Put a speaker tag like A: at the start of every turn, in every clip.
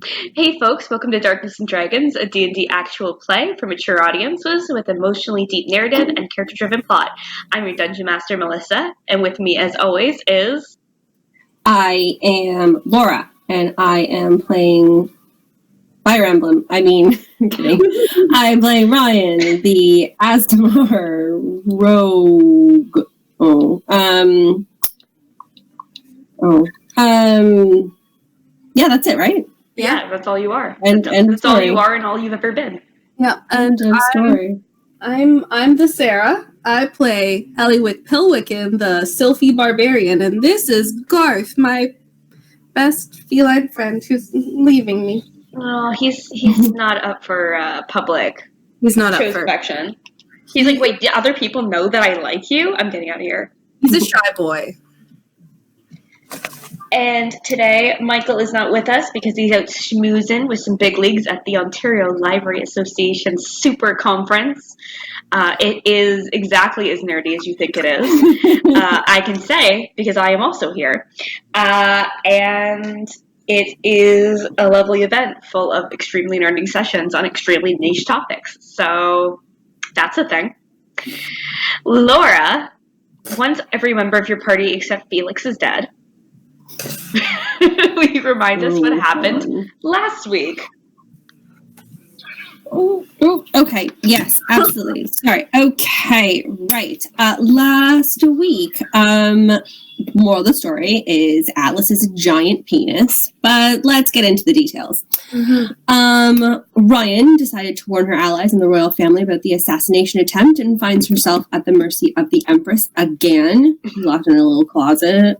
A: Hey folks, welcome to Darkness and Dragons, a D&D actual play for mature audiences with emotionally deep narrative and character-driven plot. I'm your Dungeon Master, Melissa, and with me as always is...
B: I am Laura, and I am playing Fire Emblem. I'm kidding. I'm playing Ryan, the Astamar rogue. Yeah, that's it, right?
A: Yeah, that's all you are.
B: And
A: that's all you are and all you've ever been.
C: Yeah, and
B: story.
C: I'm the Sarah. I play Elly Pilwicken, the Sylphie barbarian, and this is Garth, my best feline friend who's leaving me.
A: Oh, he's not up for public
C: He's not up for
A: introspection. He's like, wait, do other people know that I like you? I'm getting out of here.
C: He's a shy boy.
A: And today, Michael is not with us because he's out schmoozing with some big leagues at the Ontario Library Association Super Conference. It is exactly as nerdy as you think it is. I can say, because I am also here. And it is a lovely event full of extremely nerdy sessions on extremely niche topics. So that's a thing. Laura, once every member of your party except Felix is dead, will you remind us what happened last week?
B: Okay. Yes, absolutely. Sorry. Okay, right. Last week, moral of the story is Atlas is a giant penis, but let's get into the details. Ryan decided to warn her allies and the royal family about the assassination attempt and finds herself at the mercy of the Empress again, locked in a little closet.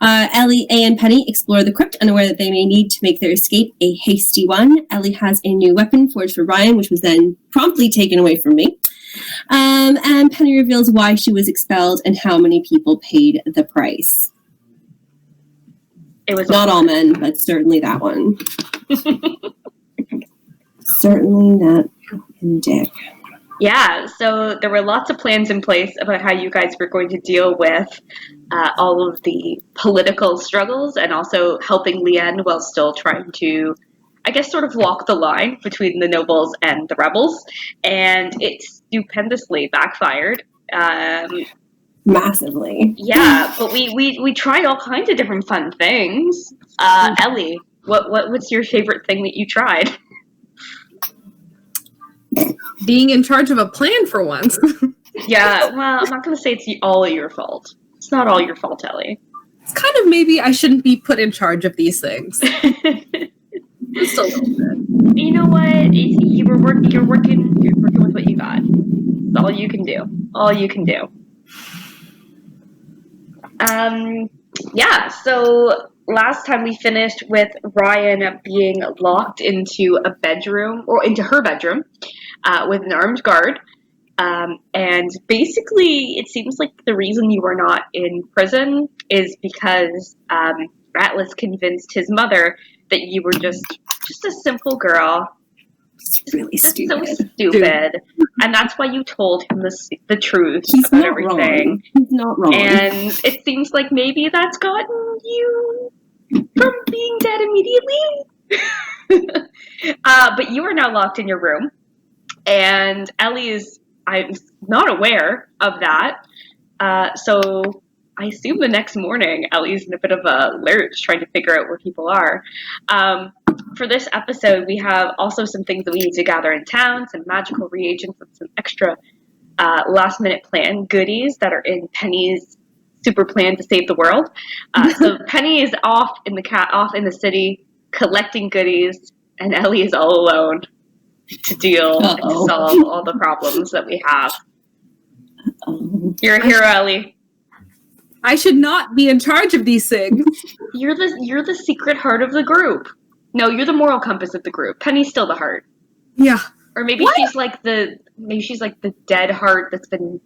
B: Elly, A, and Penny explore the crypt, unaware that they may need to make their escape a hasty one. Elly has a new weapon forged for Ryan, which was then promptly taken away from me. And Penny reveals why she was expelled and how many people paid the price.
A: It was
B: not all men, but certainly that one. Certainly that dick.
A: Yeah, so there were lots of plans in place about how you guys were going to deal with all of the political struggles and also helping Leanne while still trying to, I guess, sort of walk the line between the nobles and the rebels. And it stupendously backfired.
B: Massively.
A: Yeah, but we tried all kinds of different fun things. Elly, what's your favorite thing that you tried?
C: Being in charge of a plan for once.
A: Yeah, well, I'm not going to say it's all your fault. It's not all your fault, Elly.
C: It's kind of maybe I shouldn't be put in charge of these things. Just a little bit.
A: You know what? You're working with what you got. It's all you can do. All you can do. Yeah, so last time we finished with Ryan being locked into a bedroom, or into her bedroom, with an armed guard. And basically, it seems like the reason you were not in prison is because Atlas convinced his mother that you were just a simple girl.
B: It's really stupid.
A: So stupid. And that's why you told him the truth
B: He's
A: about
B: not
A: everything.
B: Wrong. He's not wrong.
A: And it seems like maybe that's gotten you from being dead immediately. But you are now locked in your room. And Elly I'm not aware of that. So I assume the next morning, Ellie's in a bit of a lurch trying to figure out where people are. For this episode, we have also some things that we need to gather in town, some magical reagents, and some extra last-minute plan goodies that are in Penny's super plan to save the world. So Penny is off in the city collecting goodies, and Elly is all alone to deal and to solve all the problems that we have. You're a hero, Elly.
C: I should not be in charge of these things.
A: You're the secret heart of the group. No, you're the moral compass of the group. Penny's still the heart.
C: Yeah.
A: Or maybe she's like the dead heart that's been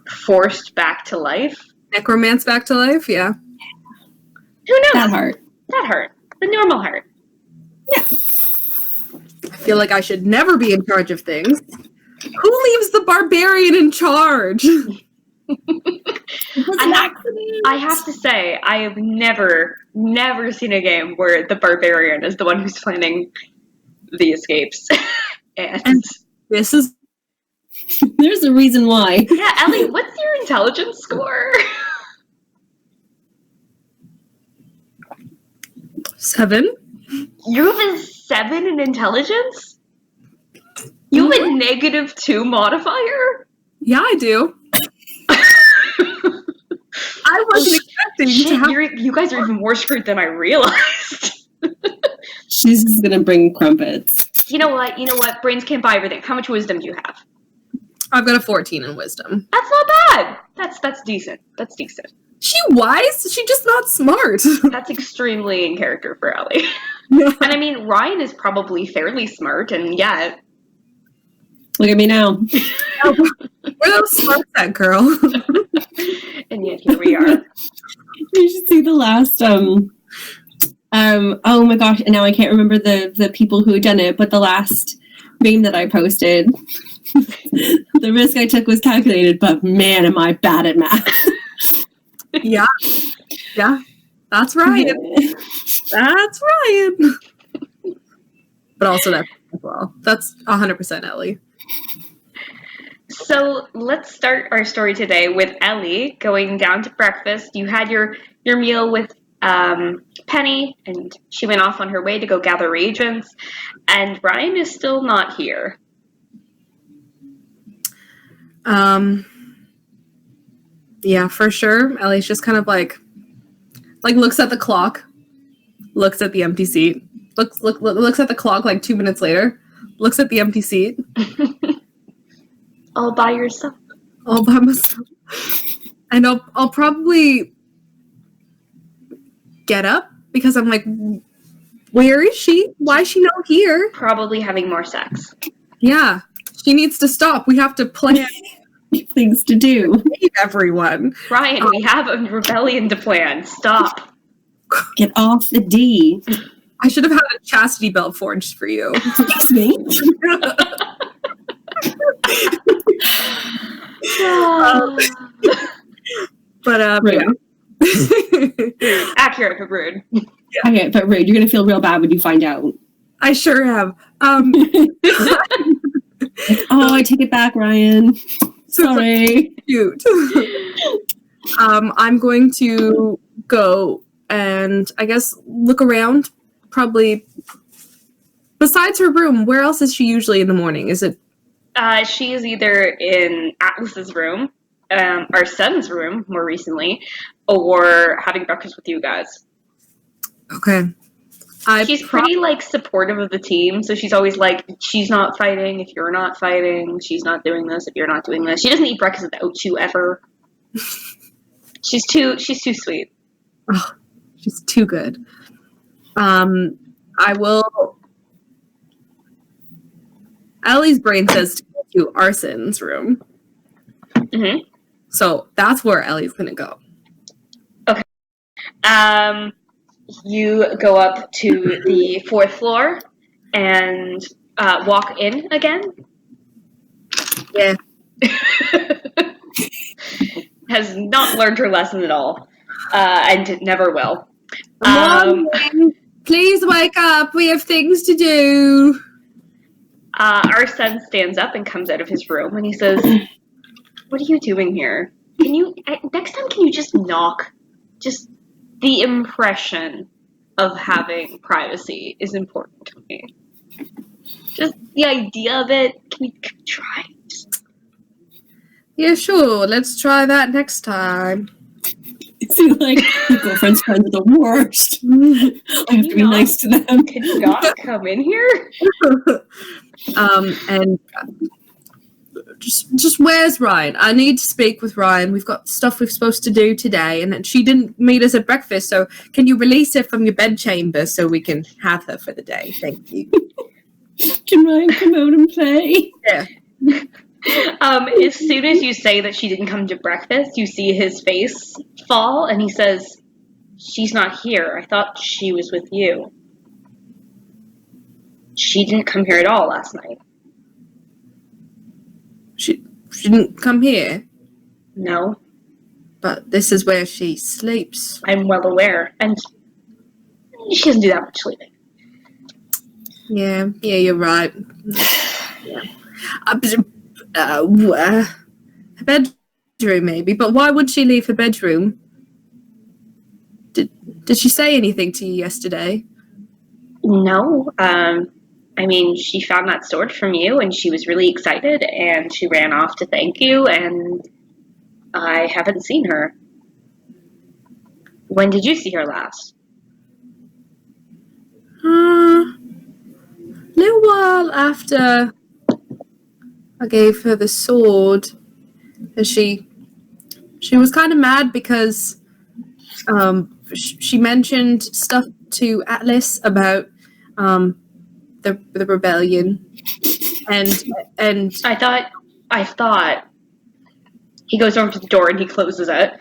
A: forced back to life.
C: Necromance back to life, yeah.
A: Who knows?
B: That heart.
A: The normal heart.
C: Yeah. I feel like I should never be in charge of things. Who leaves the barbarian in charge?
B: Wasn't that
A: I have to say, I have never seen a game where the barbarian is the one who's planning the escapes. and
C: This is
B: There's a reason why.
A: yeah, Elly, what's your intelligence score?
C: 7.
A: You have a 7 in intelligence? You have a -2 modifier?
C: Yeah, I do. I wasn't expecting to have.
A: You guys are even more screwed than I realized.
B: She's just gonna bring crumpets.
A: You know what? Brains can't buy everything. How much wisdom do you have?
C: I've got a 14 in wisdom.
A: That's not bad. That's decent. That's decent.
C: She wise? She just not smart.
A: That's extremely in character for Elly. And I mean, Ryan is probably fairly smart, and yet...
B: Look at me now.
C: Where those smarts at, girl?
A: And yet here we are.
B: You should see the last, oh my gosh, and now I can't remember the people who had done it, but the last meme that I posted, the risk I took was calculated, but man, am I bad at math.
C: Yeah, that's right. That's right. But also that as well. That's 100% Elly.
A: So let's start our story today with Elly going down to breakfast. You had your meal with Penny, and she went off on her way to go gather reagents, and Ryan is still not here.
C: Yeah, for sure. Elly's just kind of like looks at the clock, looks at the empty seat, looks at the clock like 2 minutes later, looks at the empty seat.
A: All by yourself.
C: All by myself. And I'll probably get up because I'm like, where is she? Why is she not here?
A: Probably having more sex.
C: Yeah, she needs to stop. We have to plan
B: Things to do.
C: save everyone.
A: Ryan, we have a rebellion to plan. Stop.
B: Get off the D.
C: I should have had a chastity belt forged for you.
B: Excuse me.
C: But
B: Rude.
C: yeah.
A: Accurate but rude.
B: Okay, but rude. You're gonna feel real bad when you find out.
C: I sure have.
B: Oh, I take it back, Ryan. Sorry.
C: Cute. I'm going to go and I guess look around. Probably besides her room, where else is she usually in the morning? Is it?
A: She is either in Atlas's room, our son's room more recently, or having breakfast with you guys.
C: Okay.
A: She's pretty supportive of the team, so she's always like, she's not fighting if you're not fighting. She's not doing this if you're not doing this. She doesn't eat breakfast without you ever. She's too sweet.
C: Oh, she's too good. I will. Ellie's brain says to go to Arsen's room.
A: Mm-hmm.
C: So that's where Ellie's gonna go.
A: Okay. You go up to the 4th floor and walk in again.
C: Yeah.
A: Has not learned her lesson at all, and never will.
C: Morning. Please wake up. We have things to do.
A: Our son stands up and comes out of his room, and he says, "What are you doing here? Next time, can you just knock? Just the impression of having privacy is important to me. Just the idea of it. Can you try?"
C: Yeah, sure. Let's try that next time.
B: See, like, your girlfriend's friends are the worst. I have to be nice to them.
A: Can you not come in here?
C: And just where's Ryan? I need to speak with Ryan. We've got stuff we're supposed to do today, and she didn't meet us at breakfast. So can you release her from your bedchamber so we can have her for the day? Thank you.
B: Can Ryan come out and play?
C: Yeah.
A: As soon as you say that she didn't come to breakfast, you see his face fall, and he says, "She's not here. I thought she was with you. She didn't come here at all last night."
C: She didn't come here.
A: No.
C: but this is where she sleeps.
A: I'm well aware. And she doesn't do that much sleeping.
C: Yeah, you're right. Yeah. Her bedroom, maybe, but why would she leave her bedroom? Did she say anything to you yesterday?
A: No. I mean, she found that sword from you, and she was really excited, and she ran off to thank you, and I haven't seen her. When did you see her last?
C: A little while after I gave her the sword. She was kind of mad because she mentioned stuff to Atlas about the rebellion, and
A: I thought he goes over to the door and he closes it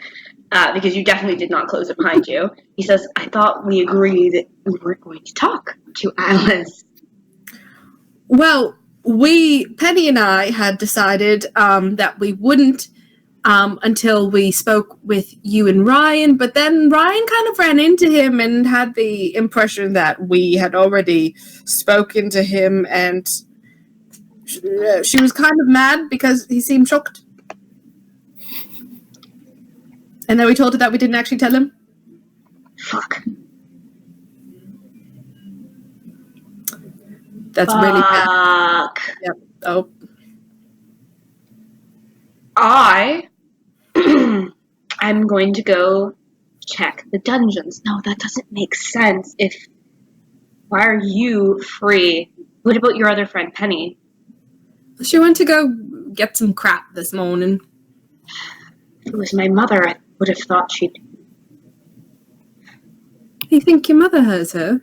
A: because you definitely did not close it behind you. He says, "I thought we agreed that we weren't going to talk to Atlas."
C: Well, Penny and I had decided that we wouldn't until we spoke with you and Ryan, but then Ryan kind of ran into him and had the impression that we had already spoken to him, and she was kind of mad because he seemed shocked. And then we told her that we didn't actually tell him.
A: Fuck.
C: That's really bad. Yep. Oh.
A: I'm going to go check the dungeons. No, that doesn't make sense. Why are you free? What about your other friend, Penny?
C: She went to go get some crap this morning.
A: If it was my mother, I would have thought she'd...
C: You think your mother has her?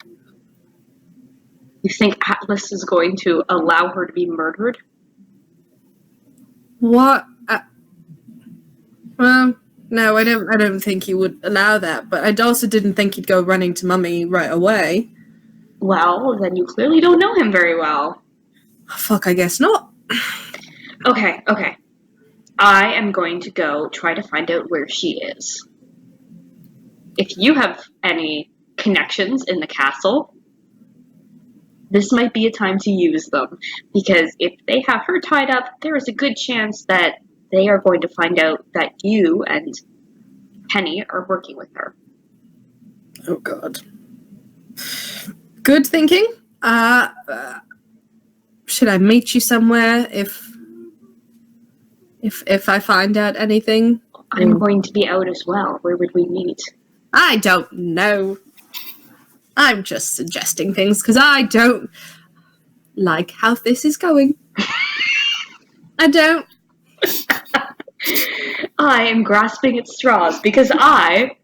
A: You think Atlas is going to allow her to be murdered?
C: What? Well, no, I don't think he would allow that, but I also didn't think he'd go running to Mummy right away.
A: Well, then you clearly don't know him very well.
C: Oh, fuck, I guess not.
A: Okay. I am going to go try to find out where she is. If you have any connections in the castle, this might be a time to use them. Because if they have her tied up, there is a good chance that they are going to find out that you and Penny are working with her.
C: Oh, God. Good thinking. Should I meet you somewhere if I find out anything?
A: I'm going to be out as well. Where would we meet?
C: I don't know. I'm just suggesting things because I don't like how this is going. I don't.
A: I am grasping at straws because I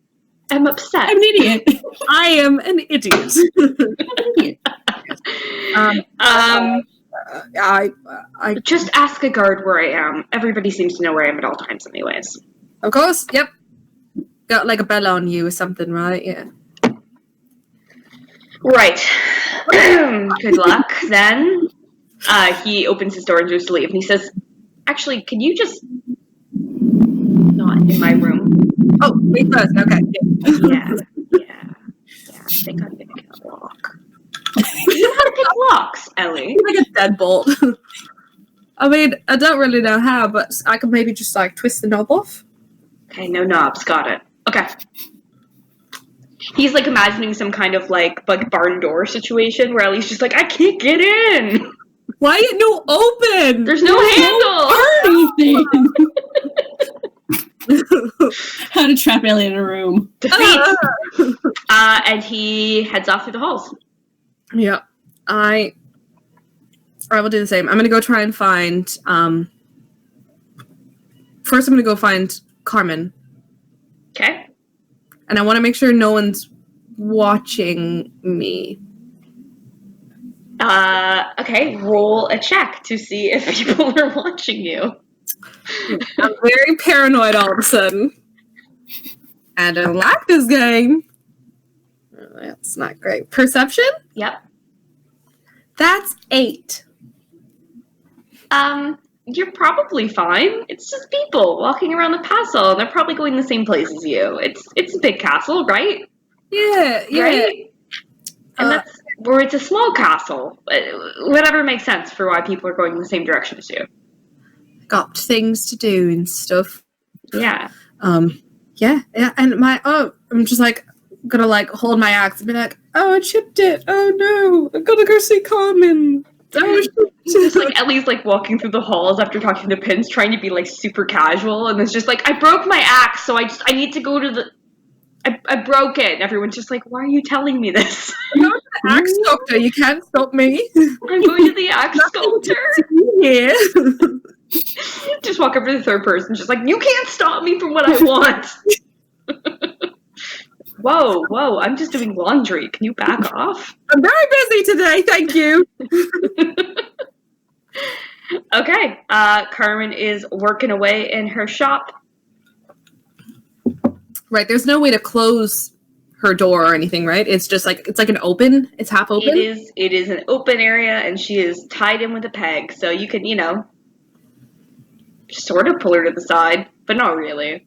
A: am upset.
B: I'm an idiot.
C: I am an idiot. I
A: just ask a guard where I am. Everybody seems to know where I am at all times anyways.
C: Of course, yep. Got like a bell on you or something, right? Yeah.
A: Right. Good luck, then. He opens his door and goes to leave, and he says, "Actually, can you just not in my room?"
C: Oh, wait first. Okay.
A: Yeah. I think I'm gonna get a lock. You know how to pick locks, Ellie.
C: Like a deadbolt. I mean, I don't really know how, but I could maybe just like twist the knob off.
A: Okay, no knobs. Got it. Okay. He's like imagining some kind of like barn door situation where Ellie's just like, I can't get in.
C: Why ain't no open?
A: There's no handle.
B: Anything. How to trap Ellie in a room.
A: Defeat. And he heads off through the halls.
C: Yeah, I will do the same. I'm gonna go try and find. First, I'm gonna go find Carmen.
A: Okay.
C: And I want to make sure no one's watching me.
A: Okay, roll a check to see if people are watching you.
C: I'm very paranoid all of a sudden. I don't like this game. That's not great. Perception?
A: Yep.
C: That's 8.
A: you're probably fine. It's just people walking around the castle, and they're probably going the same place as you. It's a big castle, right?
C: Yeah.
A: Right? And that's where it's a small castle. Whatever makes sense for why people are going in the same direction as you.
C: Got things to do and stuff.
A: Yeah.
C: Yeah, and I'm just like gonna like hold my axe and be like, oh, I chipped it. Oh no, I gotta go see Carmen. Oh,
A: just like Ellie's like walking through the halls after talking to Pins, trying to be like super casual, and it's just like, I broke my axe, so I need to go to the. I broke it. And everyone's just like, why are you telling me this?
C: I'm going to the axe sculptor. You can't stop me.
A: I'm going to the axe sculptor.
C: Yeah.
A: Just walk over to the third person, just like, you can't stop me from what I want. Whoa, I'm just doing laundry. Can you back off?
C: I'm very busy today, thank you.
A: Okay, Carmen is working away in her shop.
C: Right, there's no way to close her door or anything, right? It's just like, it's like an open, it's half open.
A: It is an open area, and she is tied in with a peg, so you can, sort of pull her to the side, but not really.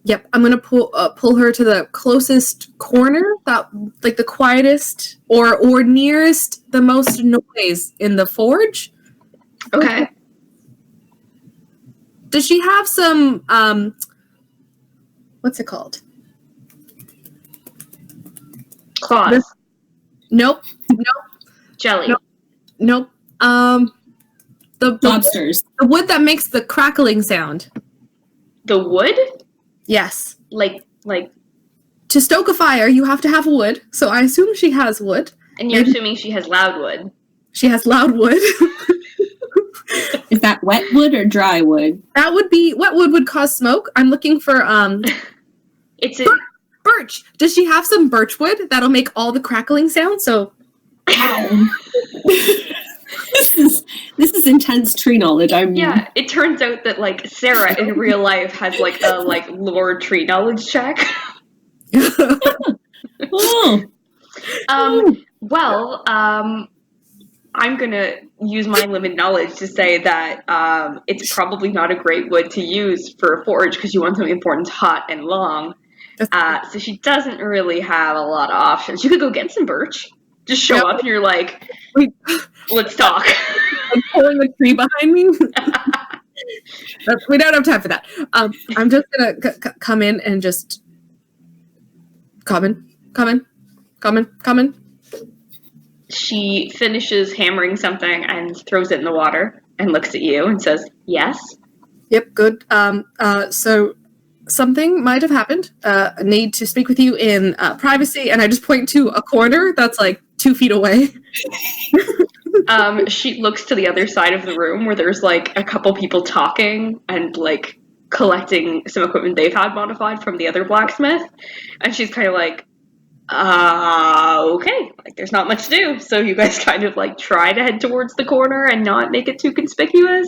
C: Yep, I'm gonna pull her to the closest corner, that like the quietest or nearest the most noise in the forge.
A: Okay.
C: Does she have some what's it called?
A: Claws.
C: Nope.
A: Jelly.
C: Nope. The
B: Lobsters.
C: The wood that makes the crackling sound.
A: The wood?
C: Yes.
A: Like
C: to stoke a fire, you have to have wood. So I assume she has wood.
A: And you're assuming she has loud wood.
C: She has loud wood.
B: Is that wet wood or dry wood?
C: That would be wet wood would cause smoke. I'm looking for
A: It's a
C: birch. Does she have some birch wood that'll make all the crackling sound? So
B: This is intense tree knowledge.
A: Yeah, it turns out that like Sarah in real life has like a lore tree knowledge check.
B: Oh.
A: Well, I'm gonna use my limited knowledge to say that it's probably not a great wood to use for a forge because you want something important, hot and long. So she doesn't really have a lot of options. You could go get some birch. Just show up and you're like, let's talk.
C: I'm pulling a tree behind me. We don't have time for that. I'm just gonna come in and just come in.
A: She finishes hammering something and throws it in the water and looks at you and says, yes.
C: Yep, good. So something might have happened. I need to speak with you in privacy, and I just point to a corner that's like 2 feet away.
A: She looks to the other side of the room where there's like a couple people talking and like collecting some equipment they've had modified from the other blacksmith, and she's kind of like, okay, like there's not much to do, so you guys kind of like try to head towards the corner and not make it too conspicuous.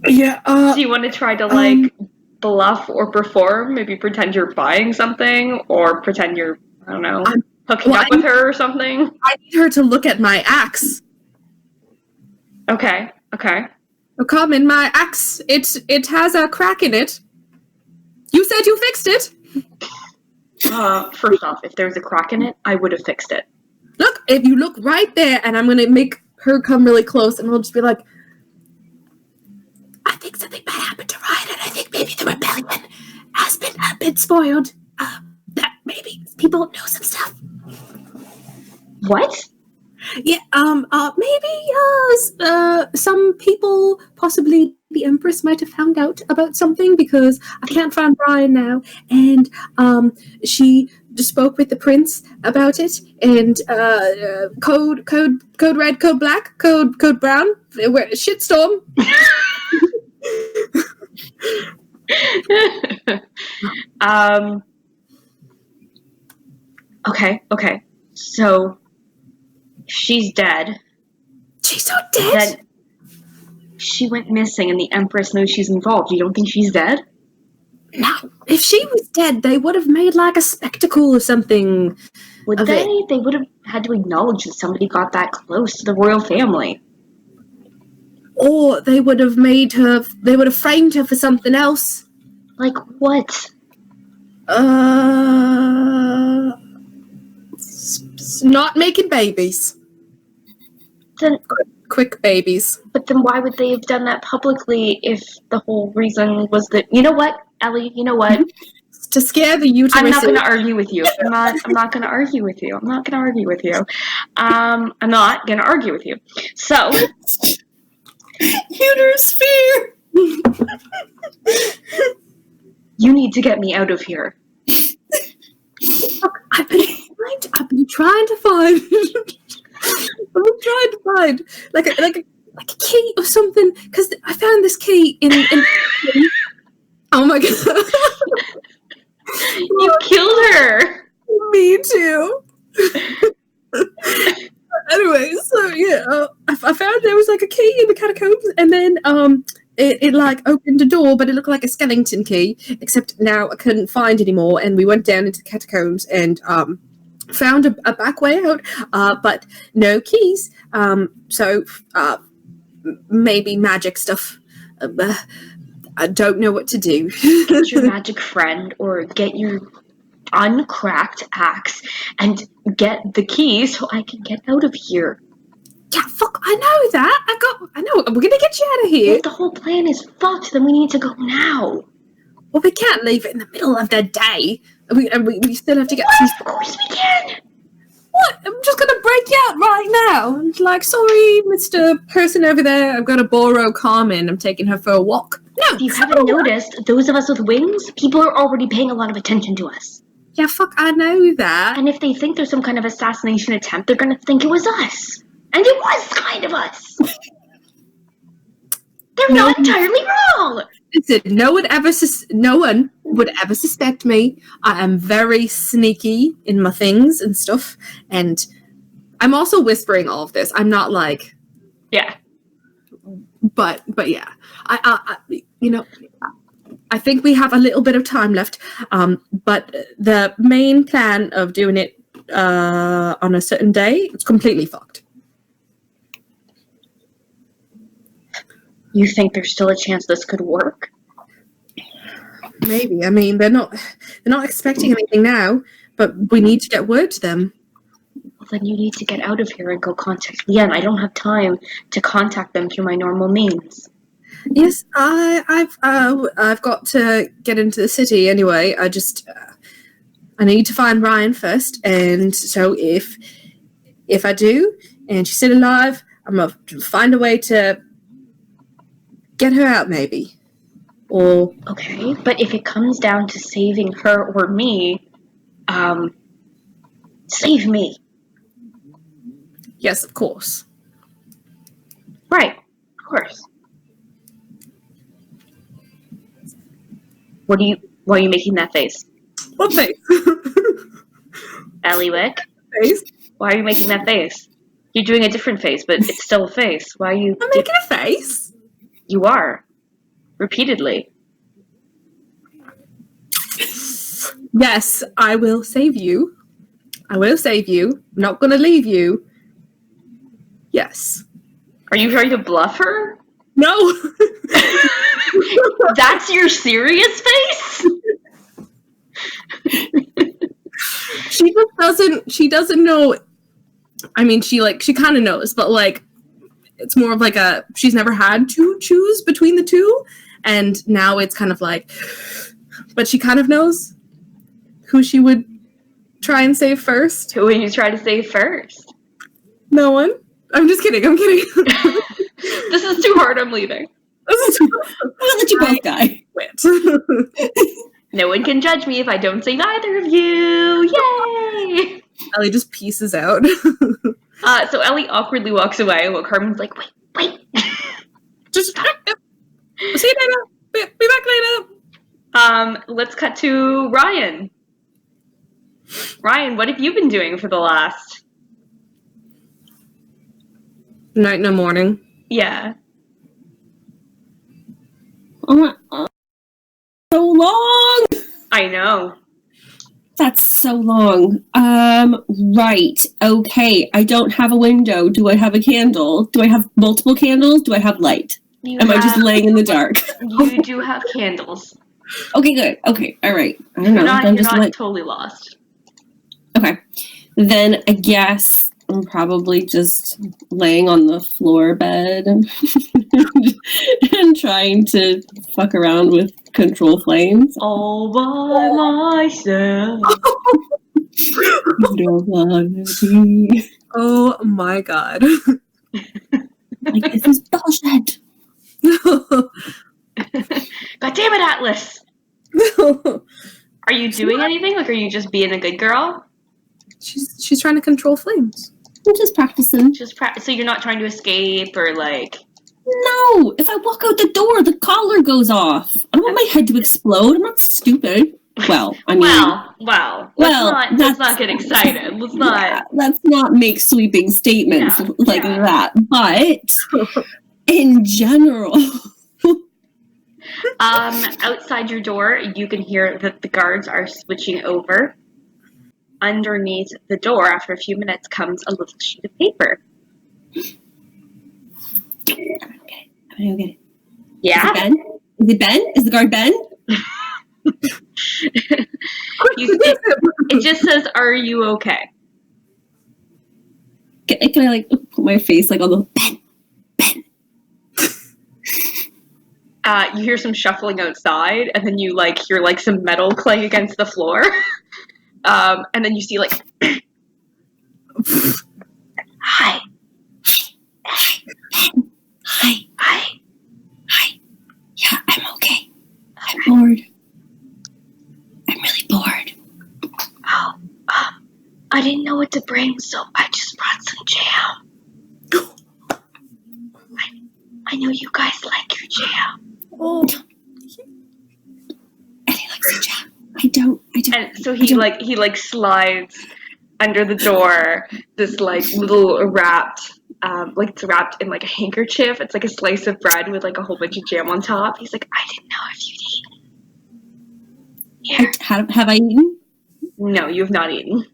C: Yeah.
A: Do you want to try to like bluff or perform? Maybe pretend you're buying something, or pretend you're, I don't know, hooking up with her or something?
C: I need her to look at my axe.
A: Okay.
C: Oh, Carmen, my axe, it has a crack in it. You said you fixed it.
A: First off, if there's a crack in it, I would have fixed it.
C: Look, if you look right there, and I'm gonna make her come really close, and we'll just be like, I think something might happen to Ryan, and I think maybe the rebellion has been a bit spoiled. That maybe people know some stuff.
A: What?
C: Yeah, maybe some people, possibly the Empress, might have found out about something because I can't find Brian now, and she just spoke with the prince about it, and code red, code black, code brown, shitstorm.
A: Okay. So she's dead.
C: She's so dead?
A: Then she went missing and the Empress knows she's involved. You don't think she's dead?
C: No. If she was dead, they would have made like a spectacle or something.
A: Would they? They would have had to acknowledge that somebody got that close to the royal family.
C: Or they would have framed her for something else.
A: Like what?
C: Not making babies.
A: Then,
C: Quick babies.
A: but then why would they have done that publicly if the whole reason was that, you know what, Ellie, you know what?
C: To scare the uterus.
A: I'm not going to argue with you. I'm not going to argue with you. I'm not going to argue with you. I'm not going to argue with you. So.
B: Uterus fear!
A: You need to get me out of here.
C: Look, I've been trying to find like a key or something, because I found this key in oh my god.
A: You killed her.
C: Me too. Anyway, so yeah, I found there was like a key in the catacombs, and then it like opened a door, but it looked like a skeleton key, except now I couldn't find anymore, and we went down into the catacombs and found a back way out, but no keys. So maybe magic stuff. I don't know what to do.
A: Get your magic friend, or get your uncracked axe and get the key so I can get out of here.
C: Yeah, fuck, I know that. I know. We're gonna get you out of here.
A: If the whole plan is fucked, then we need to go now.
C: Well, we can't leave it in the middle of the day. We still have to get some.
A: Of course we can.
C: What? I'm just gonna break you out right now. And like, sorry, Mr. Person over there, I've got to borrow Carmen. I'm taking her for a walk. No,
A: If you haven't noticed, those of us with wings, people are already paying a lot of attention to us.
C: Yeah, fuck, I know that.
A: And if they think there's some kind of assassination attempt, they're gonna think it was us. And it was kind of us. They're not entirely wrong.
C: Listen, no one would ever suspect me. I am very sneaky in my things and stuff, and I'm also whispering all of this. I'm not like,
A: Yeah.
C: but yeah, I I think we have a little bit of time left. But the main plan of doing it on a certain day, it's completely fucked.
A: You think there's still a chance this could work?
C: Maybe. I mean, they're not expecting anything now, but we need to get word to them.
A: Well, then you need to get out of here and go contact Leanne. I don't have time to contact them through my normal means.
C: Yes, I've got to get into the city anyway. I need to find Ryan first, and so if I do, and she's still alive, I'm gonna find a way to get her out, maybe. Or
A: Okay, but if it comes down to saving her or me, save me.
C: yes, of course.
A: Right, of course. Why are you making that face?
C: What face?
A: Ellywick,
C: Face?
A: why are you making that face? You're doing a different face, but it's still a face. Why are you...
C: I'm making a face.
A: You are. Repeatedly.
C: Yes, I will save you. I will save you. I'm not going to leave you. Yes.
A: Are you trying to bluff her?
C: No.
A: That's your serious face?
C: She doesn't know. I mean, she kind of knows, but like, it's more of like she's never had to choose between the two. And now it's kind of like, but she kind of knows who she would try and save first.
A: Who would you try to save first?
C: No one. I'm just kidding. I'm kidding.
A: This is too hard. I'm leaving.
B: I'll let you both die.
C: Quit.
A: No one can judge me if I don't save either of you. Yay!
C: Ellie just pieces out.
A: So Ellie awkwardly walks away while Carmen's like, wait.
C: Just see you later. Be back later.
A: Let's cut to Ryan. Ryan, what have you been doing for the last...
C: Night and morning.
A: Yeah.
B: Oh my, so long.
A: I know.
B: That's so long. Right. Okay. I don't have a window. Do I have a candle? Do I have multiple candles? Do I have light? Am I just laying in the dark?
A: You do have candles.
B: Okay, good. Okay, all right. I don't know.
A: You're not totally lost.
B: Okay. Then I guess I'm probably just laying on the floor bed and trying to fuck around with control flames.
A: All by myself.
B: Don't wanna be.
C: Oh my god.
B: Like, this is bullshit.
A: God damn it, Atlas! Are you doing anything? Like, are you just being a good girl?
C: She's trying to control flames.
B: I'm just practicing.
A: So you're not trying to escape or like...
B: No! If I walk out the door, the collar goes off. I don't want my head to explode. I'm not stupid. Well, I mean...
A: Well, let's not get excited. Let's not...
B: Yeah, let's not make sweeping statements that. But, in general...
A: Outside your door, you can hear that the guards are switching over. Underneath the door, after a few minutes, comes a little sheet of paper.
B: I'm gonna get it.
A: Yeah?
B: Is it Ben? Is the guard Ben?
A: It just says, "Are you okay?"
B: Can I like put my face like on the Ben?
A: You hear some shuffling outside, and then you like hear like some metal clang against the floor. And then you see like, hi.
B: Yeah, I'm okay. I'm bored. I'm really bored.
A: Oh, I didn't know what to bring, so I just brought some jam. I know you guys like your jam.
C: Oh,
B: Elly likes the jam. I don't.
A: And so he slides under the door this like little wrapped, like it's wrapped in like a handkerchief. It's like a slice of bread with like a whole bunch of jam on top. He's like, I didn't know if you'd eat. Here.
B: Have I eaten?
A: No, you have not eaten.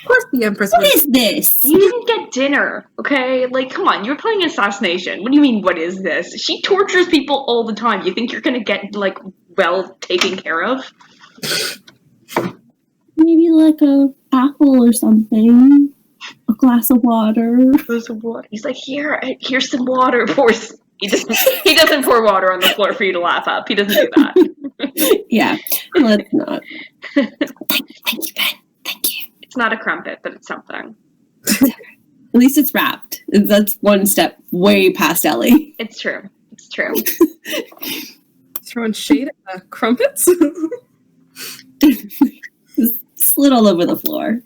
C: of course the Empress.
B: What is this?
A: You didn't get dinner, okay? Like, come on, you're playing assassination. What do you mean, what is this? She tortures people all the time. You think you're gonna get, like, well taken care of?
B: Maybe like a apple or something. A glass of water.
A: He's like, here's some water. He doesn't pour water on the floor for you to laugh up. He doesn't do that.
B: Yeah, let's not. Thank you, Ben. Thank you.
A: It's not a crumpet, but it's something.
B: At least it's wrapped. That's one step way past Elly.
A: It's true.
C: Throwing shade at the crumpets.
B: Slid all over the floor.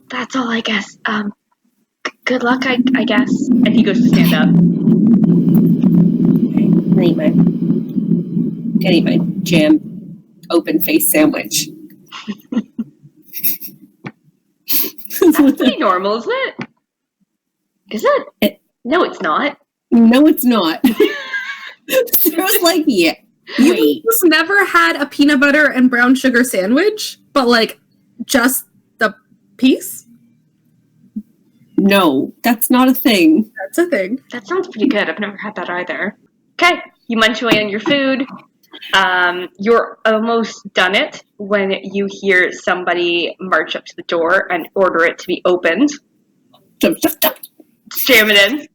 A: That's all, I guess. Good luck, I guess. And he goes to stand up.
B: Okay, I eat my jam open face sandwich.
A: That's pretty normal, isn't it? Is it? No, it's not.
B: No, it's not. Sarah's like, yeah. Wait.
C: You've never had a peanut butter and brown sugar sandwich, but like just the piece?
B: No, that's not a thing.
C: That's a thing.
A: That sounds pretty good. I've never had that either. Okay, you munch away on your food. You're almost done it when you hear somebody march up to the door and order it to be opened. Jam it in.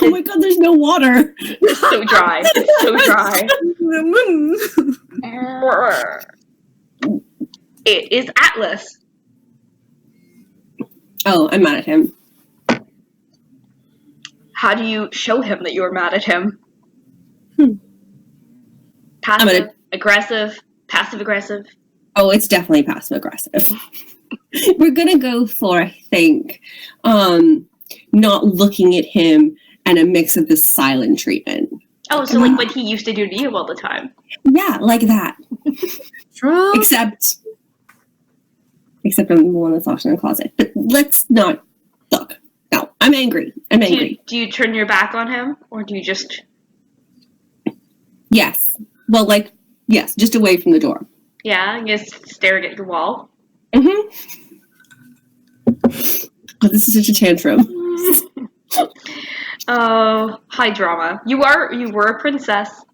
B: Oh my god, there's no water.
A: It's so dry. It is Atlas.
B: Oh, I'm mad at him.
A: How do you show him that you're mad at him? Passive aggressive.
B: Oh, it's definitely passive aggressive. We're gonna go for, I think, not looking at him and a mix of the silent treatment.
A: Oh, so like what he used to do to you all the time.
B: Yeah, like that. Except I'm the one that's locked in the closet. But let's not look. No, I'm angry.
A: Do you turn your back on him, or do you just...
B: Yes. Well, like, yes, just away from the door.
A: Yeah, you just staring at the wall?
B: Mm-hmm. Oh, this is such a tantrum.
A: Oh, high drama. You were a princess.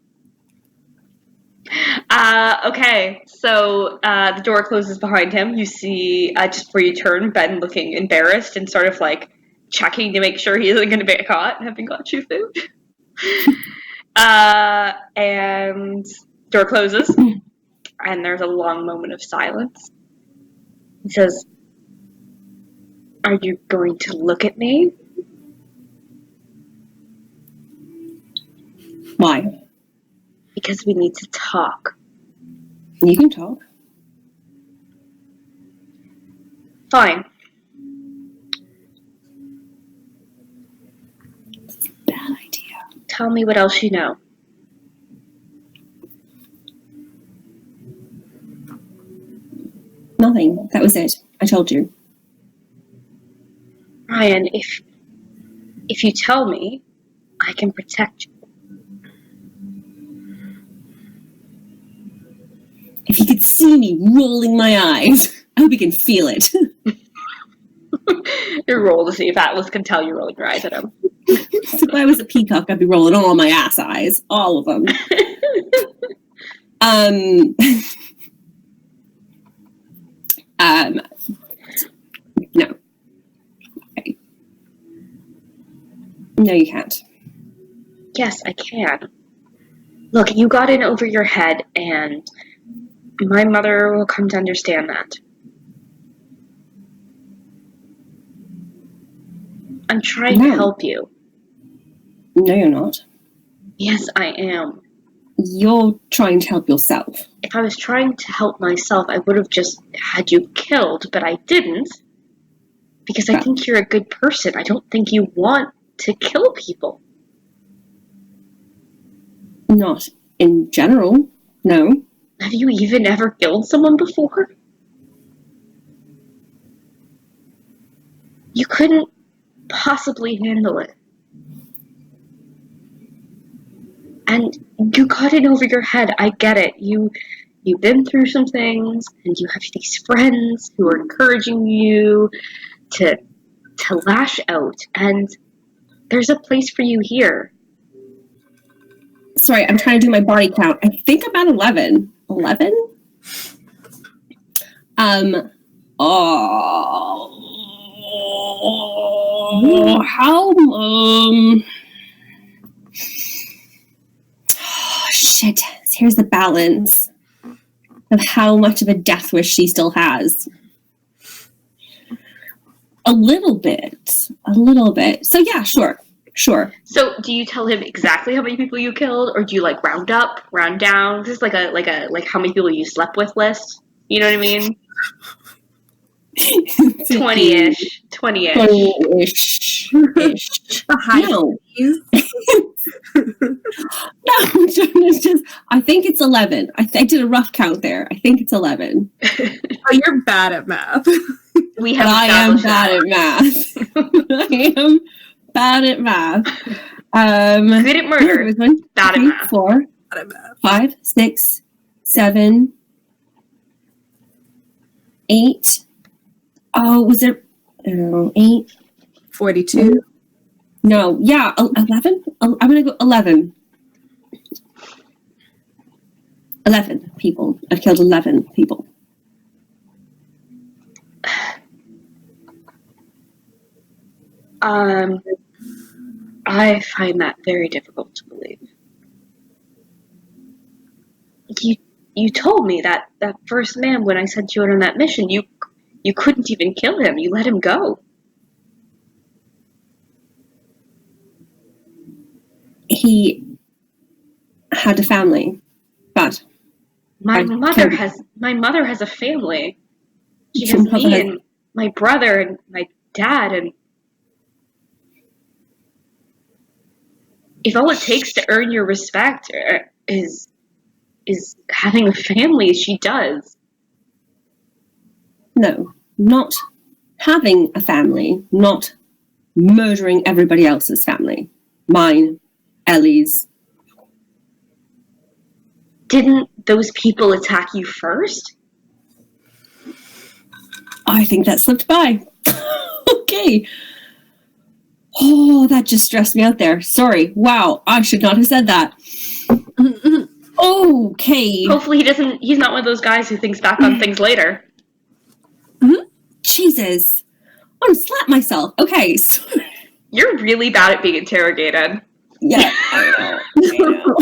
A: Okay, so the door closes behind him. You see, just before you turn, Ben looking embarrassed and sort of like checking to make sure he isn't going to be caught having got you food. And door closes, and there's a long moment of silence. He says, "Are you going to look at me?"
B: Why?
A: Because we need to talk.
B: You can talk.
A: Fine.
B: Bad idea.
A: Tell me what else you know.
B: Nothing. That was it. I told you.
A: Ryan, if you tell me, I can protect you.
B: If you could see me rolling my eyes, I hope you can feel it.
A: You roll to see if Atlas can tell you rolling your eyes at him.
B: So if I was a peacock, I'd be rolling all my ass eyes. All of them. No. Okay. No, you can't.
A: Yes, I can. Look, you got in over your head, and my mother will come to understand that. I'm trying to help you.
B: No, you're not.
A: Yes, I am.
B: You're trying to help yourself.
A: If I was trying to help myself, I would have just had you killed, but I didn't. Because I think you're a good person. I don't think you want to kill people.
B: Not in general, no.
A: Have you even ever killed someone before? You couldn't possibly handle it. And you got it over your head. I get it. You've been through some things, and you have these friends who are encouraging you to lash out, and there's a place for you here.
B: Sorry, I'm trying to do my body count. I think I'm at 11. 11? Shit. Here's the balance of how much of a death wish she still has. A little bit. So yeah, sure.
A: So do you tell him exactly how many people you killed, or do you like round up, round down? This is like a how many people you slept with list. You know what I mean? 20-ish.
B: 20-ish. No. No, it's just, I think it's 11. I did a rough count there. I think it's 11.
C: Oh, you're bad at math.
B: I am bad at math. I am bad at math.
A: Good at murder. Bad at math.
B: 4, 5, 6, 7, 8. Oh, was there? I don't know, 8.
C: 42.
B: No, yeah, 11. I'm gonna go 11. 11 people. I've killed 11 people.
A: I find that very difficult to believe. You told me that first man when I sent you out on that mission, you couldn't even kill him. You let him go.
B: He had a family, but
A: my mother has a family. She has me and my brother and my dad, and if all it takes to earn your respect is having a family, she does.
B: No, not having a family, not murdering everybody else's family. Mine, Elly's.
A: Didn't those people attack you first?
B: I think that slipped by. Okay. Oh, that just stressed me out there. Sorry. Wow, I should not have said that. Okay.
A: Hopefully he's not one of those guys who thinks back on things later.
B: Jesus. I'm gonna slap myself. Okay. So,
A: You're really bad at being interrogated.
B: yeah, I know.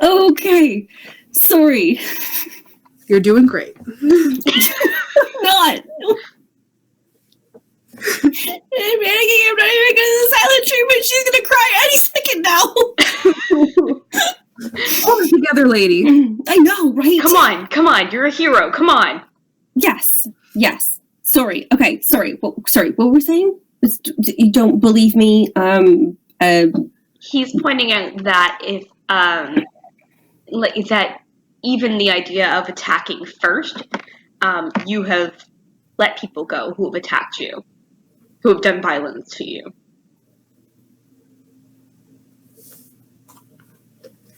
B: Okay. Sorry.
C: You're doing great.
B: Not. I'm panicking. I'm not even going to the silent treatment. She's going to cry any second now.
C: Hold it together, lady.
B: I know, right?
A: Come on. You're a hero. Come on.
B: Yes. Sorry. Okay, sorry. What were we saying? You don't believe me?
A: He's pointing out that if that even the idea of attacking first, you have let people go who have attacked you, who have done violence to you.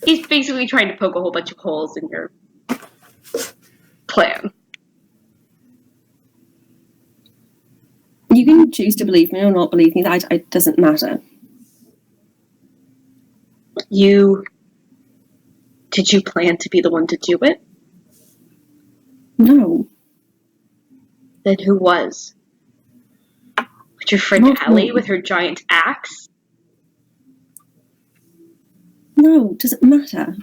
A: He's basically trying to poke a whole bunch of holes in your plan.
B: You can choose to believe me or not believe me. That it doesn't matter.
A: Did you plan to be the one to do it?
B: No.
A: Then who was? Was your friend
B: Not
A: Elly
B: me.
A: with her giant axe?
B: No, it doesn't matter.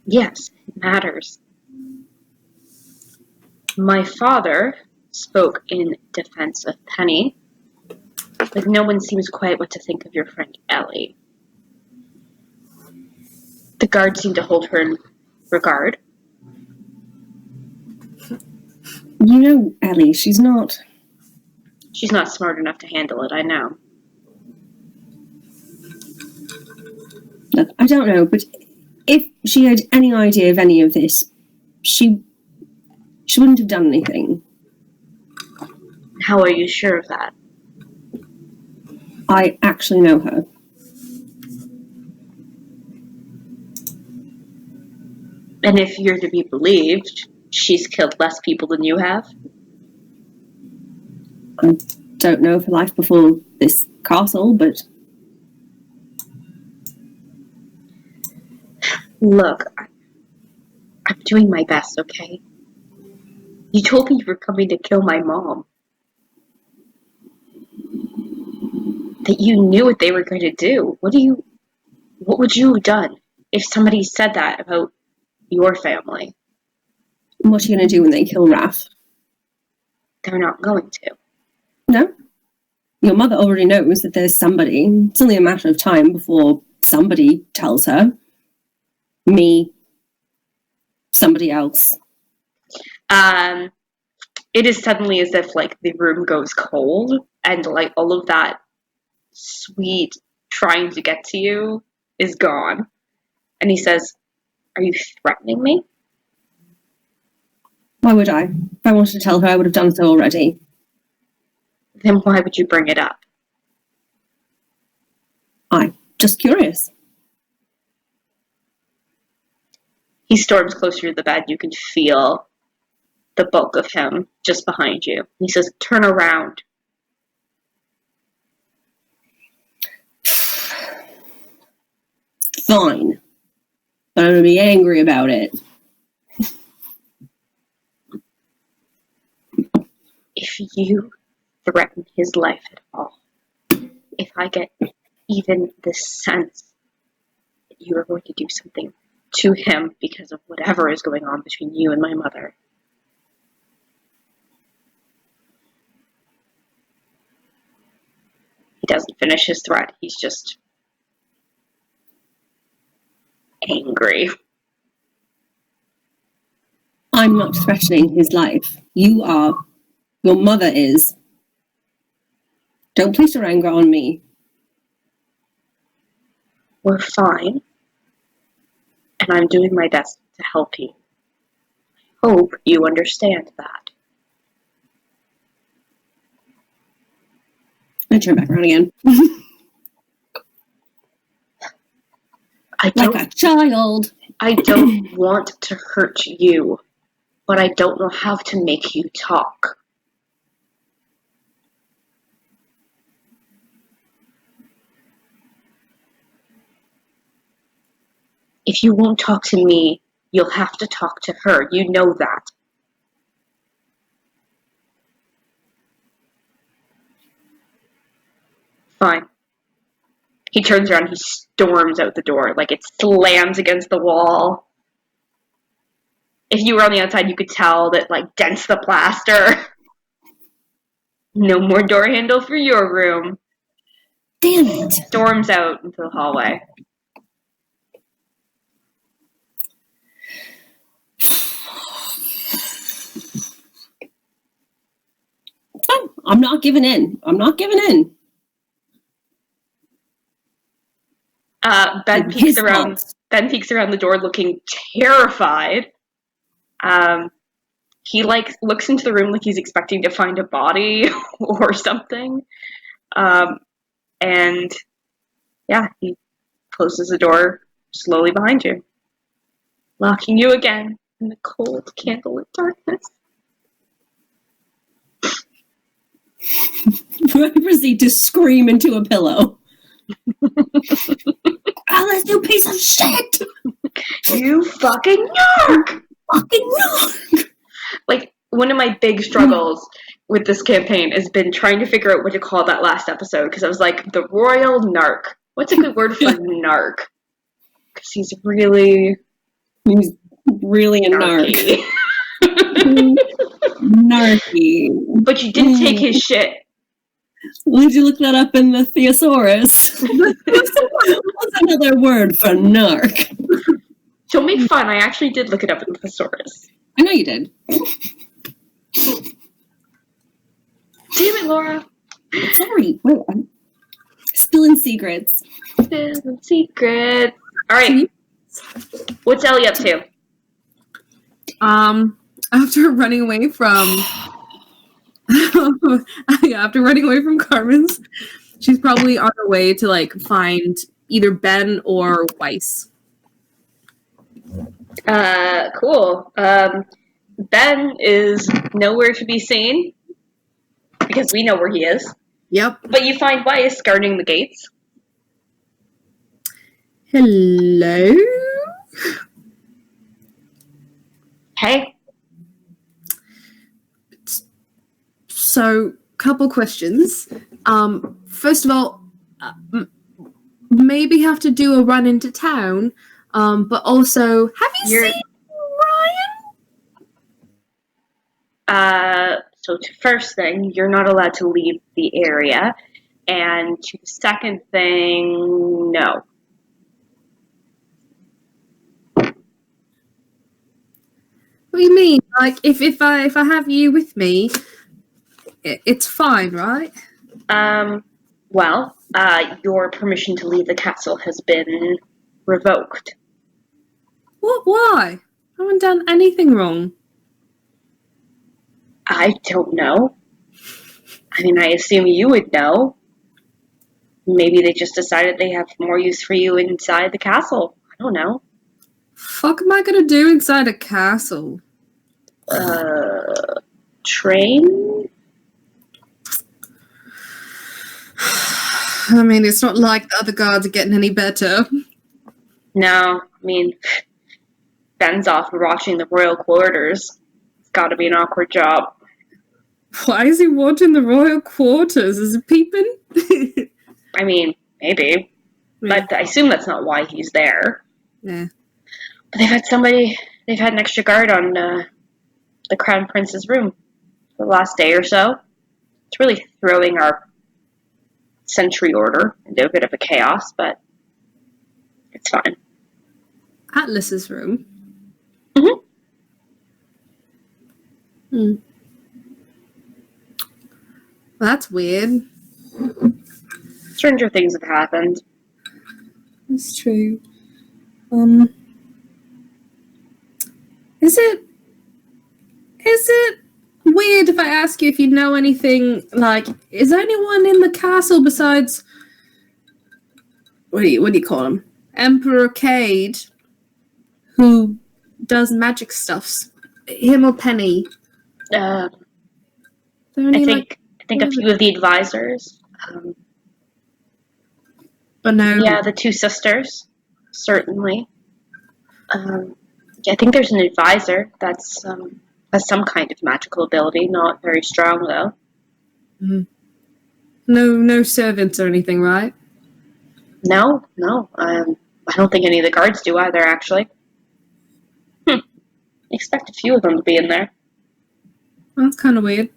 A: Yes, it matters. My father spoke in defense of Penny, but no one seems quite what to think of your friend Elly. The guards seem to hold her in regard.
B: You know, Elly, she's not
A: Smart enough to handle it, I know.
B: Look, I don't know, but if she had any idea of any of this, she wouldn't have done anything.
A: How are you sure of that?
B: I actually know her.
A: And if you're to be believed, she's killed less people than you have?
B: I don't know for life before this castle, but
A: Look, I'm doing my best, okay? You told me you were coming to kill my mom. That you knew what they were going to do. What would you have done if somebody said that about your family?
B: what are you going to do when they kill Raph?
A: They're not going to.
B: No? Your mother already knows that there's somebody. It's only a matter of time before somebody tells her. Me. Somebody else.
A: It is suddenly as if, like, the room goes cold, and, like, all of that sweet trying to get to you is gone. And he says, "Are you threatening me?"
B: Why would I? If I wanted to tell her, I would have done so already.
A: Then why would you bring it up?
B: I'm just curious.
A: He storms closer to the bed. You can feel the bulk of him just behind you. He says, "Turn around."
B: Fine. But I'm going to be angry about it.
A: If you threaten his life at all, if I get even the sense that you are going to do something to him because of whatever is going on between you and my mother, he doesn't finish his threat. He's just angry.
B: I'm not threatening his life. You are. Your mother is. Don't place your anger on me.
A: We're fine, and I'm doing my best to help you. hope you understand that.
B: I turn back around again. Like a child.
A: I don't want to hurt you, but I don't know how to make you talk. If you won't talk to me, you'll have to talk to her. You know that. Fine. He turns around, he storms out the door, like it slams against the wall. If you were on the outside, you could tell that, like, dents the plaster. No more door handle for your room.
B: Damn it.
A: Storms out into the hallway.
B: Oh, I'm not giving in. I'm not giving in.
A: Ben peeks around the door looking terrified. He looks into the room like he's expecting to find a body or something. And yeah, he closes the door slowly behind you, locking you again in the cold, candlelit darkness.
B: I proceed to scream into a pillow. Alice, you piece of shit!
A: You fucking narc!
B: Fucking narc!
A: Like, one of my big struggles with this campaign has been trying to figure out what to call that last episode, because I was like, the royal narc. What's a good word for narc? Because he's really
B: a narc. Narky.
A: But you didn't take his shit.
B: Did you look that up in the thesaurus? What's another word for narc?
A: Don't make fun. I actually did look it up in the thesaurus.
B: I know you did.
A: Damn it, Laura.
B: Sorry. Wait, I'm spilling secrets.
A: Spilling secrets. All right. What's Elly up to?
C: After running away from Carmen's, she's probably on her way to like find either Ben or Weiss.
A: Cool. Ben is nowhere to be seen because we know where he is.
C: Yep.
A: But you find Weiss guarding the gates.
C: Hello?
A: Hey.
C: So, couple questions. First of all, maybe have to do a run into town, but also, have you seen Ryan?
A: So first thing, you're not allowed to leave the area. And to the second thing, no.
C: What do you mean? Like, if I have you with me, it's fine, right?
A: Well, your permission to leave the castle has been revoked.
C: What? Why? I haven't done anything wrong.
A: I don't know. I mean, I assume you would know. Maybe they just decided they have more use for you inside the castle. I don't know.
C: Fuck am I gonna do inside a castle?
A: Train?
C: I mean, it's not like the other guards are getting any better.
A: No, I mean, Ben's off watching the royal quarters. It's gotta be an awkward job.
C: Why is he watching the royal quarters? Is it peeping?
A: I mean, maybe.
C: Yeah.
A: But I assume that's not why he's there.
C: Yeah.
A: But they've had an extra guard on the Crown Prince's room for the last day or so. It's really throwing our sentry order into a bit of a chaos, but it's fine.
C: Atlas's room?
A: Mm-hmm.
C: Well, that's weird.
A: Stranger things have happened.
C: That's true. Is it Is it weird if I ask you if you know anything, like, is anyone in the castle besides, what do you call him? Emperor Cade, who does magic stuffs? Him or Penny?
A: I think a few of the advisors.
C: But no.
A: Yeah, the two sisters, certainly. I think there's an advisor that's has some kind of magical ability, not very strong though.
C: No servants or anything, right?
A: No. I don't think any of the guards do either, actually. Expect a few of them to be in there.
C: That's kind of weird.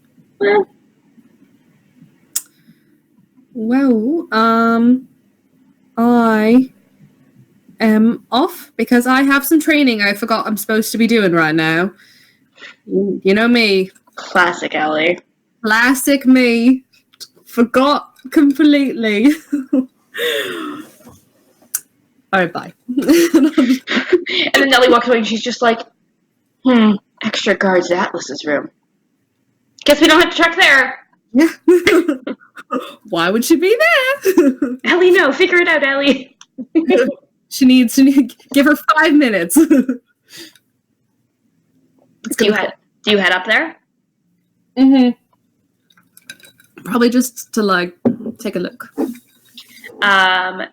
C: Well, I am off because I have some training I forgot I'm supposed to be doing right now. You know me.
A: Classic Elly.
C: Classic me. Forgot completely. Alright, bye.
A: And then Elly walks away and she's just like, extra guards at Atlas's room. Guess we don't have to check there.
C: Yeah. Why would she be there?
A: Elly, no. Figure it out, Elly.
C: She needs to give her 5 minutes.
A: Do you head up there?
C: Mm-hmm. Probably just to, like, take a look.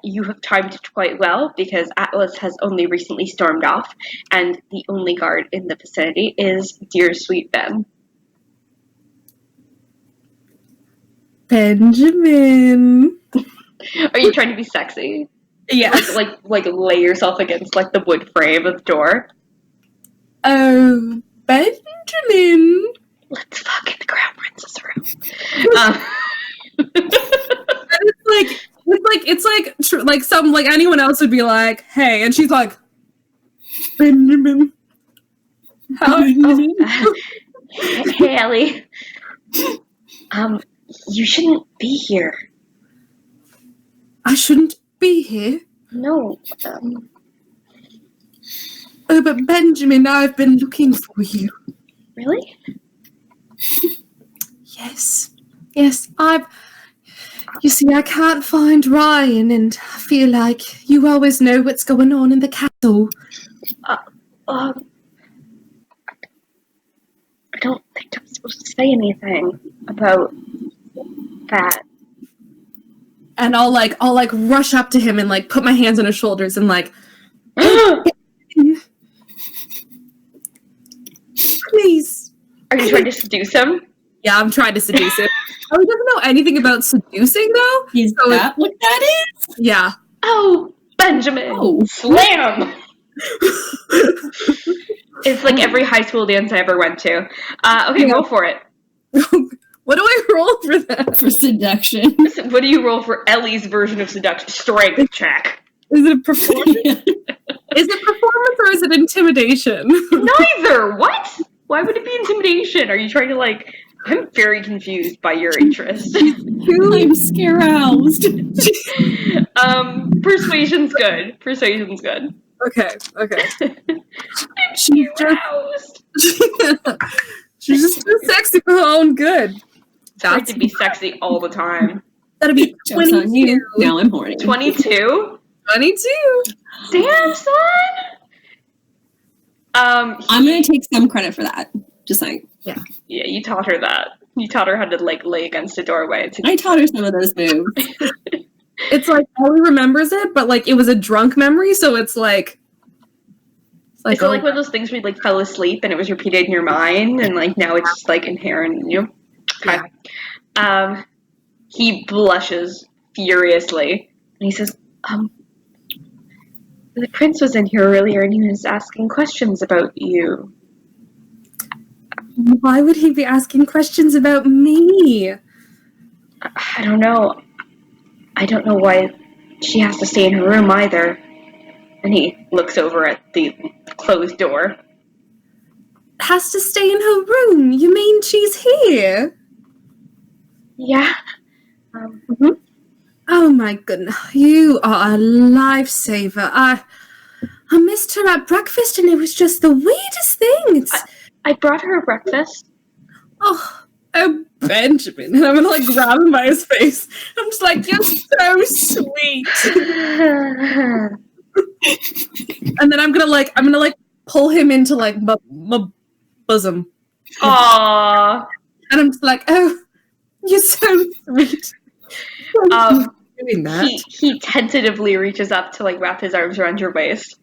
A: You have timed it quite well because Atlas has only recently stormed off, and the only guard in the vicinity is dear sweet Ben.
C: Benjamin.
A: Are you trying to be sexy?
C: Yeah.
A: Like lay yourself against like the wood frame of the door.
C: Oh, Benjamin.
A: Let's fuck in the crown princess room.
C: Like anyone else would be like, hey, and she's like, Benjamin. How?
A: Hey, Elly. You shouldn't be here.
C: I shouldn't be here.
A: No.
C: Oh, but Benjamin, I've been looking for you.
A: Really?
C: Yes, you see, I can't find Ryan, and I feel like you always know what's going on in the castle.
A: I don't think I'm supposed to say anything about that.
C: And I'll rush up to him and like put my hands on his shoulders and like, please.
A: Are you trying to seduce him?
C: Yeah, I'm trying to seduce him. Oh, he doesn't know anything about seducing though.
B: Is that what that is?
C: Yeah.
A: Oh, Benjamin!
B: Oh.
A: Slam! It's like every high school dance I ever went to. Okay,
C: Yeah.
A: roll for it.
C: What do I roll for that?
B: For seduction.
A: What do you roll for Elly's version of seduction? Strength check.
C: Is it a performance? Is it performance or is it intimidation?
A: Neither! What? Why would it be intimidation? Are you trying to like... I'm very confused by your interest.
B: I'm scaroused.
A: Persuasion's good. Persuasion's good.
C: Okay.
A: I'm
C: She's
A: aroused.
C: She's just too sexy for her own good.
A: Trying to be sexy all the time.
C: That'll be
B: Joke's on you.
C: 22.
B: Now I'm horny.
A: 22?
C: 22.
A: Damn, son!
B: I'm going to take some credit for that. Just saying.
A: Yeah, you taught her that. You taught her how to, like, lay against a doorway.
B: I taught her some of those moves.
C: It's like Elly remembers it, but like it was a drunk memory, so it's like
A: Is it like one of those things where you like fell asleep and it was repeated in your mind and like now it's just like inherent in you? Okay. He blushes furiously and he says, the prince was in here earlier and he was asking questions about you.
C: Why would he be asking questions about me?
A: I don't know. I don't know why she has to stay in her room either. And he looks over at the closed door.
C: Has to stay in her room? You mean she's here?
A: Yeah.
C: Oh my goodness, you are a lifesaver. I missed her at breakfast and it was just the weirdest thing.
A: I brought her breakfast.
C: Oh, Benjamin. And I'm gonna like grab him by his face. I'm just like, you're so sweet. And then I'm gonna pull him into like my bosom.
A: Aww.
C: And I'm just like, oh, you're so sweet. Doing that.
A: He tentatively reaches up to like wrap his arms around your waist.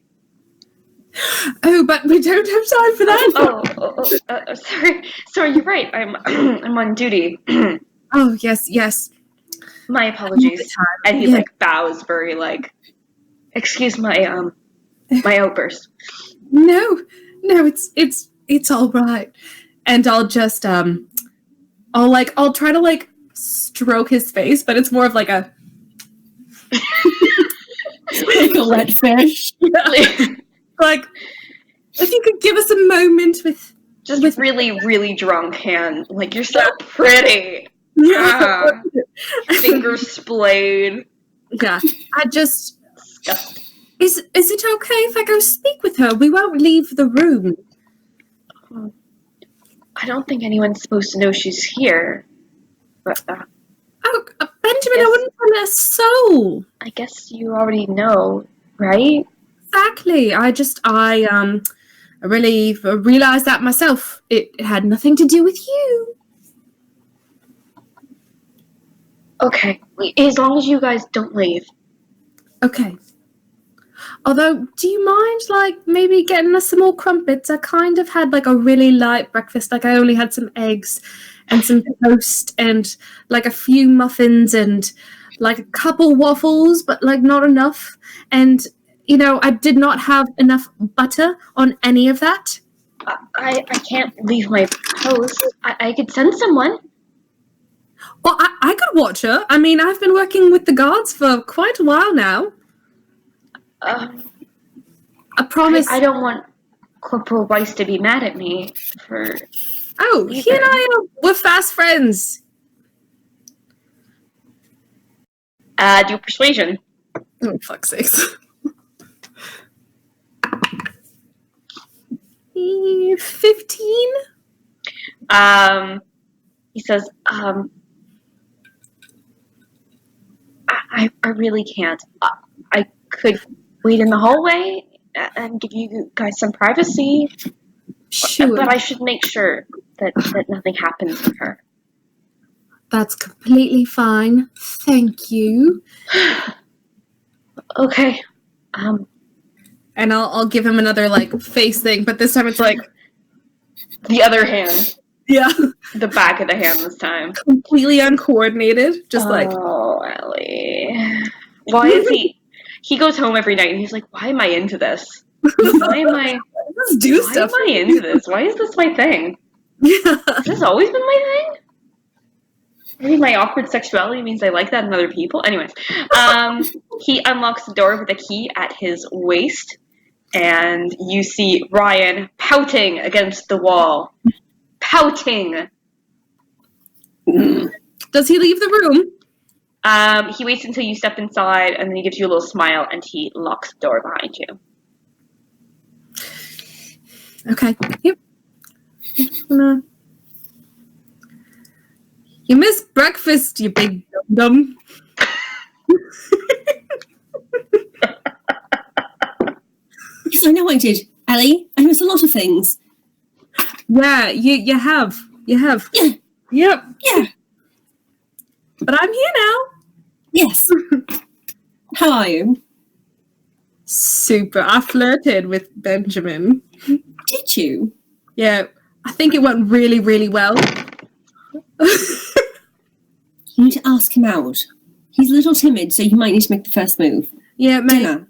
C: Oh, but we don't have time for that.
A: Sorry, you're right. I'm on duty.
C: Oh, yes.
A: My apologies. And he like bows very like, excuse my outburst.
C: No, it's all right. And I'll just I'll try to like stroke his face, but it's more of like a
B: like a wet fish.
C: Yeah. Like, if you could give us a moment with
A: really, really drunk hand. Like, you're so pretty.
C: Yeah.
A: Fingers splayed.
C: Yeah. Is it okay if I go speak with her? We won't leave the room.
A: I don't think anyone's supposed to know she's here. But,
C: Benjamin, I wouldn't tell a soul.
A: I guess you already know, right?
C: Exactly. I really realized that myself. It had nothing to do with you.
A: Okay. As long as you guys don't leave.
C: Okay. Although, do you mind, like, maybe getting us some more crumpets? I kind of had, like, a really light breakfast. Like, I only had some eggs and some toast and, like, a few muffins and, like, a couple waffles, but, like, not enough. And, you know, I did not have enough butter on any of that.
A: I can't leave my post. I could send someone.
C: Well, I could watch her. I mean, I've been working with the guards for quite a while now. I promise.
A: I don't want Corporal Weiss to be mad at me for.
C: Oh, he and we're fast friends.
A: Do persuasion.
C: Oh, fuck's sakes. 15?
A: He says, I really can't. I could wait in the hallway and give you guys some privacy.
C: Sure.
A: But I should make sure that nothing happens to her.
C: That's completely fine. Thank you.
A: Okay.
C: And I'll give him another, like, face thing, but this time it's like...
A: The other hand.
C: Yeah.
A: The back of the hand this time.
C: Completely uncoordinated. Just like...
A: Oh, Elly. Why is he... He goes home every night and he's like, why am I into this? Why am I...
C: Let's do stuff.
A: Why am I into this? Why is this my thing?
C: Yeah.
A: Has this always been my thing? Maybe my awkward sexuality means I like that in other people. Anyways, he unlocks the door with a key at his waist, and you see Ryan pouting against the wall. Pouting!
C: Does he leave the room?
A: He waits until you step inside, and then he gives you a little smile, and he locks the door behind you.
C: Okay. Yep. You missed breakfast, you big dum-dum.
B: Yes, I know I did, Elly. I missed a lot of things.
C: Yeah, you have. You have.
B: Yeah.
C: Yep.
B: Yeah.
C: But I'm here now.
B: Yes. How are you?
C: Super. I flirted with Benjamin.
B: Did you?
C: Yeah. I think it went really, really well.
B: You need to ask him out. He's a little timid, so you might need to make the first move.
C: Yeah, maybe.
B: Dinner.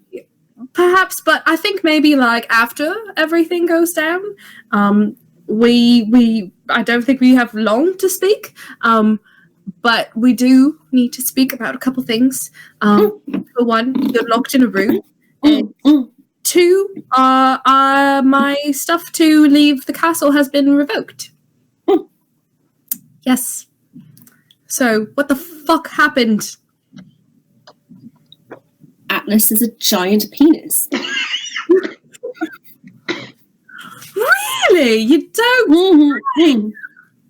C: Perhaps, but I think maybe like after everything goes down, I don't think we have long to speak. But we do need to speak about a couple things. For one, you're locked in a room. And two, my stuff to leave the castle has been revoked. Yes. So, what the fuck happened?
B: Atlas is a giant penis.
C: Really? really? You don't?
B: Mhm.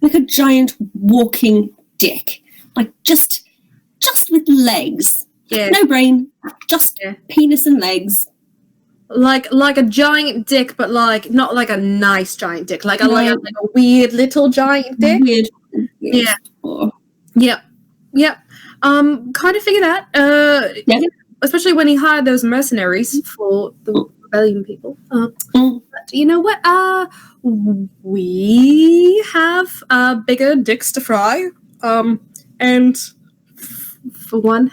B: Like a giant walking dick. Like just with legs.
C: Yeah.
B: No brain. Just
C: Yeah.
B: penis and legs.
C: Like a giant dick, but like not like a nice giant dick. Like a
B: No.
C: like a weird little giant dick.
B: Weird.
C: Yeah.
B: Oh.
C: Yep. Kind of figure that.
B: Yep.
C: Yeah, especially when he hired those mercenaries for the rebellion people.
B: Mm.
C: But you know what? We have bigger dicks to fry. And for one,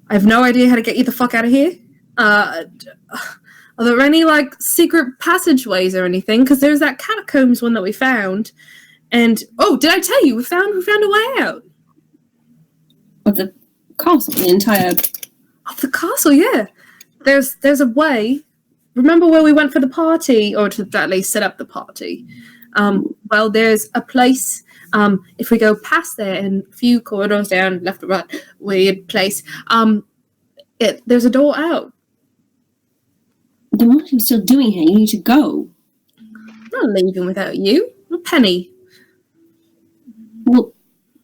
C: I have no idea how to get you the fuck out of here. Are there any like secret passageways or anything? Because there's that catacombs one that we found. And did I tell you we found a way out
B: Of the castle, the entire.
C: of the castle? Yeah, there's a way. Remember where we went for the party, or to at least set up the party? Well, there's a place. If we go past there and a few corridors down, left or right, weird place. There's a door out.
B: Then what are you still doing here? You need to go.
C: I'm not leaving without you. Penny.
B: Well,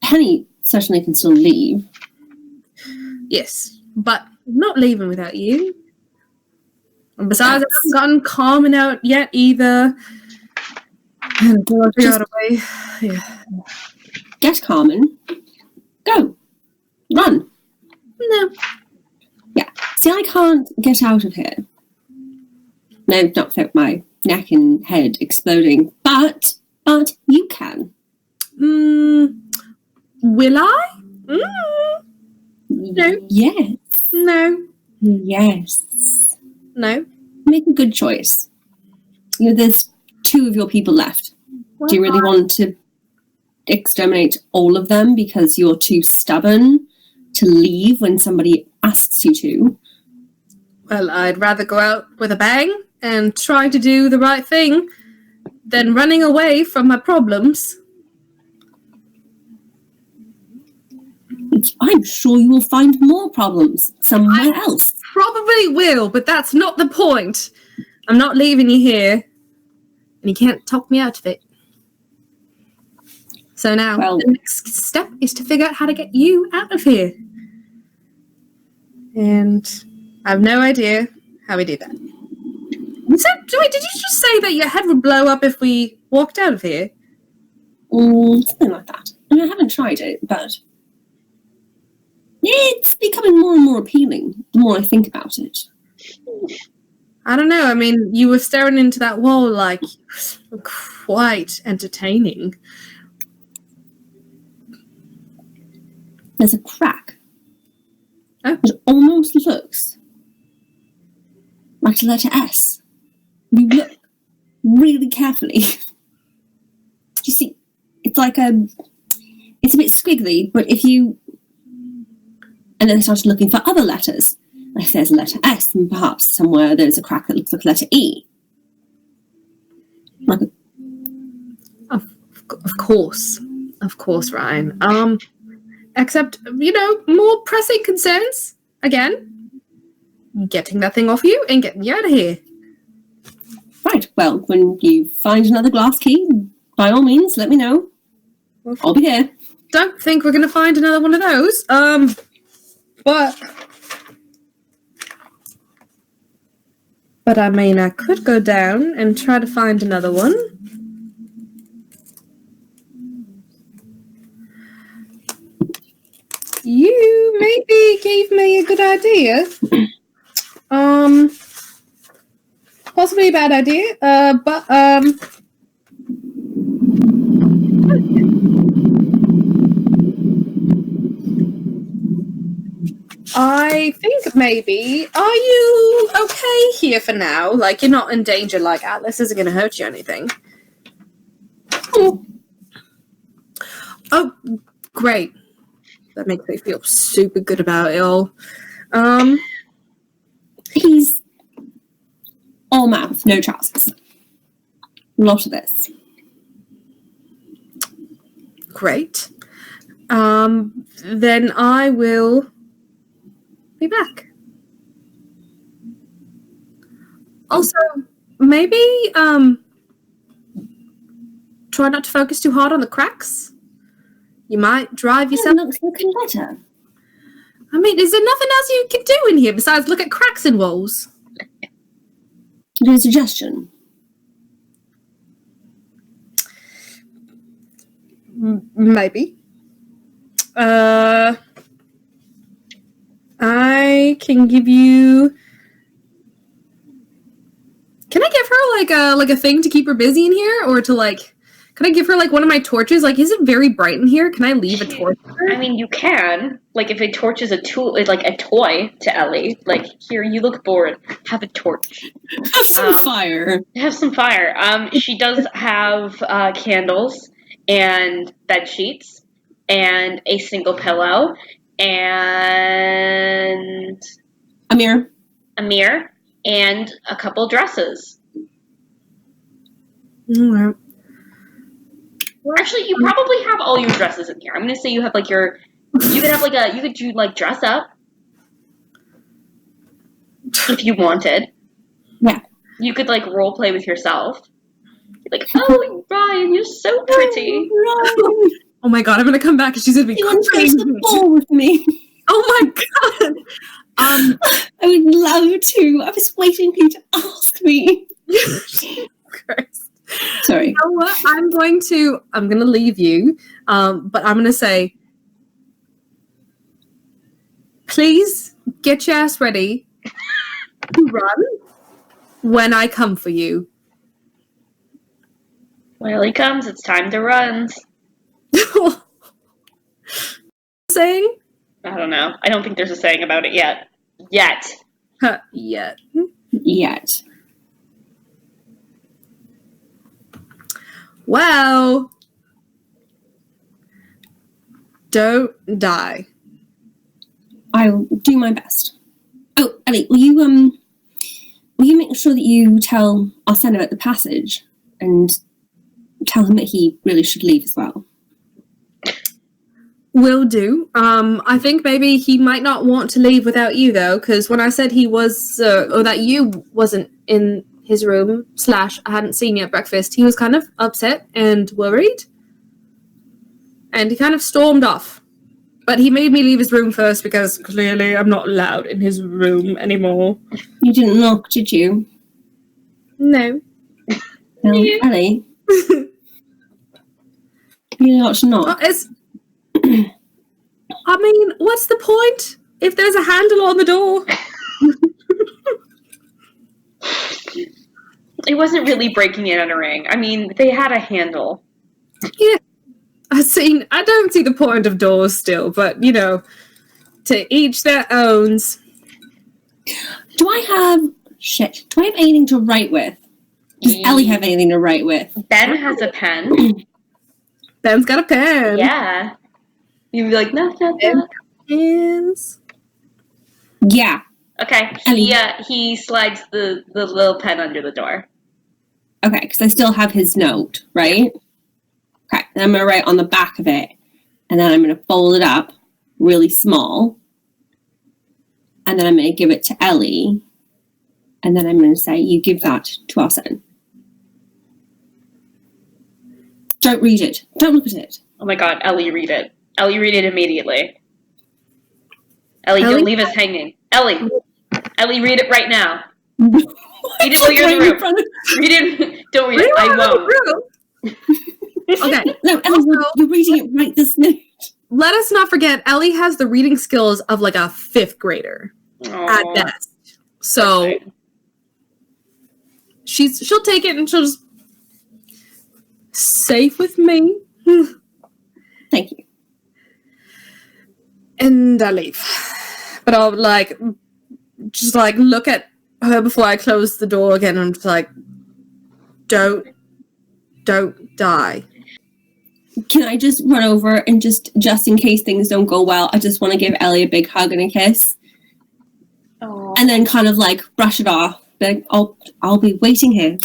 B: Penny certainly can still leave.
C: Yes, but I'm not leaving without you. And besides, I haven't gotten Carmen out yet either. And we'll figure out a way. Yeah.
B: Get Carmen. Go. Run.
C: No.
B: Yeah. See, I can't get out of here. No, not without my neck and head exploding. But you can.
C: Will I? No.
B: Yes.
C: No.
B: Yes.
C: No.
B: Make a good choice. There's 2 of your people left. Do you really want to exterminate all of them because you're too stubborn to leave when somebody asks you to?
C: Well, I'd rather go out with a bang and try to do the right thing than running away from my problems.
B: I'm sure you will find more problems somewhere else.
C: Probably will, but that's not the point. I'm not leaving you here, and you can't talk me out of it. So now, the next step is to figure out how to get you out of here. And I have no idea how we do that. Wait, did you just say that your head would blow up if we walked out of here?
B: Something like that. I mean, I haven't tried it, but it's becoming more and more appealing the more I think about it.
C: I don't know. I mean, you were staring into that wall like quite entertaining.
B: There's a crack.
C: Oh.
B: It almost looks like the letter S. You look really carefully. You see, it's like it's a bit squiggly, but if you... And then I started looking for other letters. Like if there's a letter S, and perhaps somewhere there's a crack that looks like a letter E. Like
C: Of course, Ryan. Except, more pressing concerns. Again, getting that thing off you and getting you out of here.
B: Right, well, when you find another glass key, by all means, let me know. I'll be here.
C: Don't think we're going to find another one of those. But I mean, I could go down and try to find another one. You maybe gave me a good idea. Possibly a bad idea, but I think maybe, are you okay here for now? Like, you're not in danger, like Atlas isn't going to hurt you or anything. Oh, great. That makes me feel super good about it all.
B: He's all mouth, no trousers. A lot of this.
C: Great. Then I will be back. Also, maybe try not to focus too hard on the cracks. You might drive yourself...
B: It looks looking better.
C: I mean, is there nothing else you can do in here besides look at cracks in walls?
B: Can you do a suggestion?
C: Maybe. I can give you... Can I give her like a thing to keep her busy in here, or to like? Can I give her like one of my torches? Like, is it very bright in here? Can I leave a torch?
A: I mean, you can. Like, if a torch is a tool, like a toy to Elly. Like, here, you look bored. Have a torch.
B: Have some fire.
A: Have some fire. She does have candles and bed sheets and a single pillow and
B: a mirror.
A: A mirror. And a couple dresses.
C: Alright.
A: Actually, you probably have all your dresses in here. I'm gonna say you have like your. You could have like a. You could do like dress up. If you wanted.
B: Yeah.
A: You could like role play with yourself. Like, oh Ryan, you're so pretty.
B: Oh,
C: oh my god, I'm gonna come back and she's gonna be
B: crying. The ball with me.
C: Oh my god.
B: I would love to. I was waiting for you to ask me.
C: Christ.
B: Sorry.
C: You know what? I'm gonna leave you, but I'm gonna say, please get your ass ready to run when I come for you.
A: When he comes, it's time to run.
C: Saying?
A: I don't know. I don't think there's a saying about it yet. Yet.
B: Yet.
C: Well, don't die.
B: I'll do my best. Oh, Elly, will you make sure that you tell Arsen about the passage and tell him that he really should leave as well?
C: Will do. I think maybe he might not want to leave without you, though, because when I said he was, or that you wasn't in his room, / I hadn't seen you at breakfast, he was kind of upset and worried. And he kind of stormed off. But he made me leave his room first because clearly I'm not allowed in his room anymore.
B: You didn't knock, did you?
C: No.
B: No, Elly. You ought to knock.
C: I mean, what's the point if there's a handle on the door?
A: It wasn't really breaking and entering. I mean, they had a handle.
C: Yeah. I don't see the point of doors still, but, you know, to each their owns.
B: Do I have anything to write with? Does Elly have anything to write with?
A: Ben has a pen.
C: Ben's got a pen.
A: Yeah. You'd be like, no.
C: Pens.
B: Yeah.
A: Okay. He slides the little pen under the door.
B: Okay, because I still have his note, right? Okay, then I'm going to write on the back of it, and then I'm going to fold it up really small, and then I'm going to give it to Elly, and then I'm going to say, you give that to Arsen. Don't read it. Don't look at it.
A: Oh my god, Elly, read it. Elly, read it immediately. Elly, don't leave us hanging. Elly, read it right now. Read it while you're in the room. Read it. Don't read it. I won't.
C: Okay.
B: No, Elly, you're reading it right this minute.
C: Let us not forget, Elly has the reading skills of like a 5th grader at best. So she'll take it and she'll just safe with me.
B: Thank you.
C: And I leave. But I'll just look at her before I close the door again, and I'm just like, don't die.
B: Can I just run over and just in case things don't go well, I just want to give Elly a big hug and a kiss.
A: Aww.
B: And then kind of brush it off. Like, I'll be waiting here.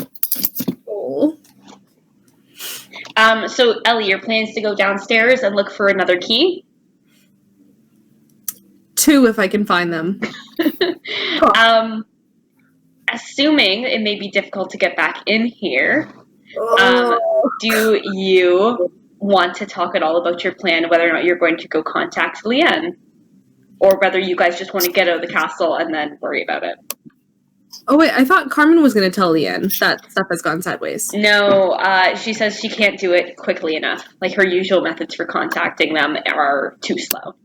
C: Aww.
A: So Elly, your plan is to go downstairs and look for another key?
C: 2 if I can find them.
A: Assuming it may be difficult to get back in here, do you want to talk at all about your plan, whether or not you're going to go contact Leanne? Or whether you guys just want to get out of the castle and then worry about it?
C: Oh, wait, I thought Carmen was going to tell Leanne that stuff has gone sideways.
A: No, she says she can't do it quickly enough. Like, her usual methods for contacting them are too slow.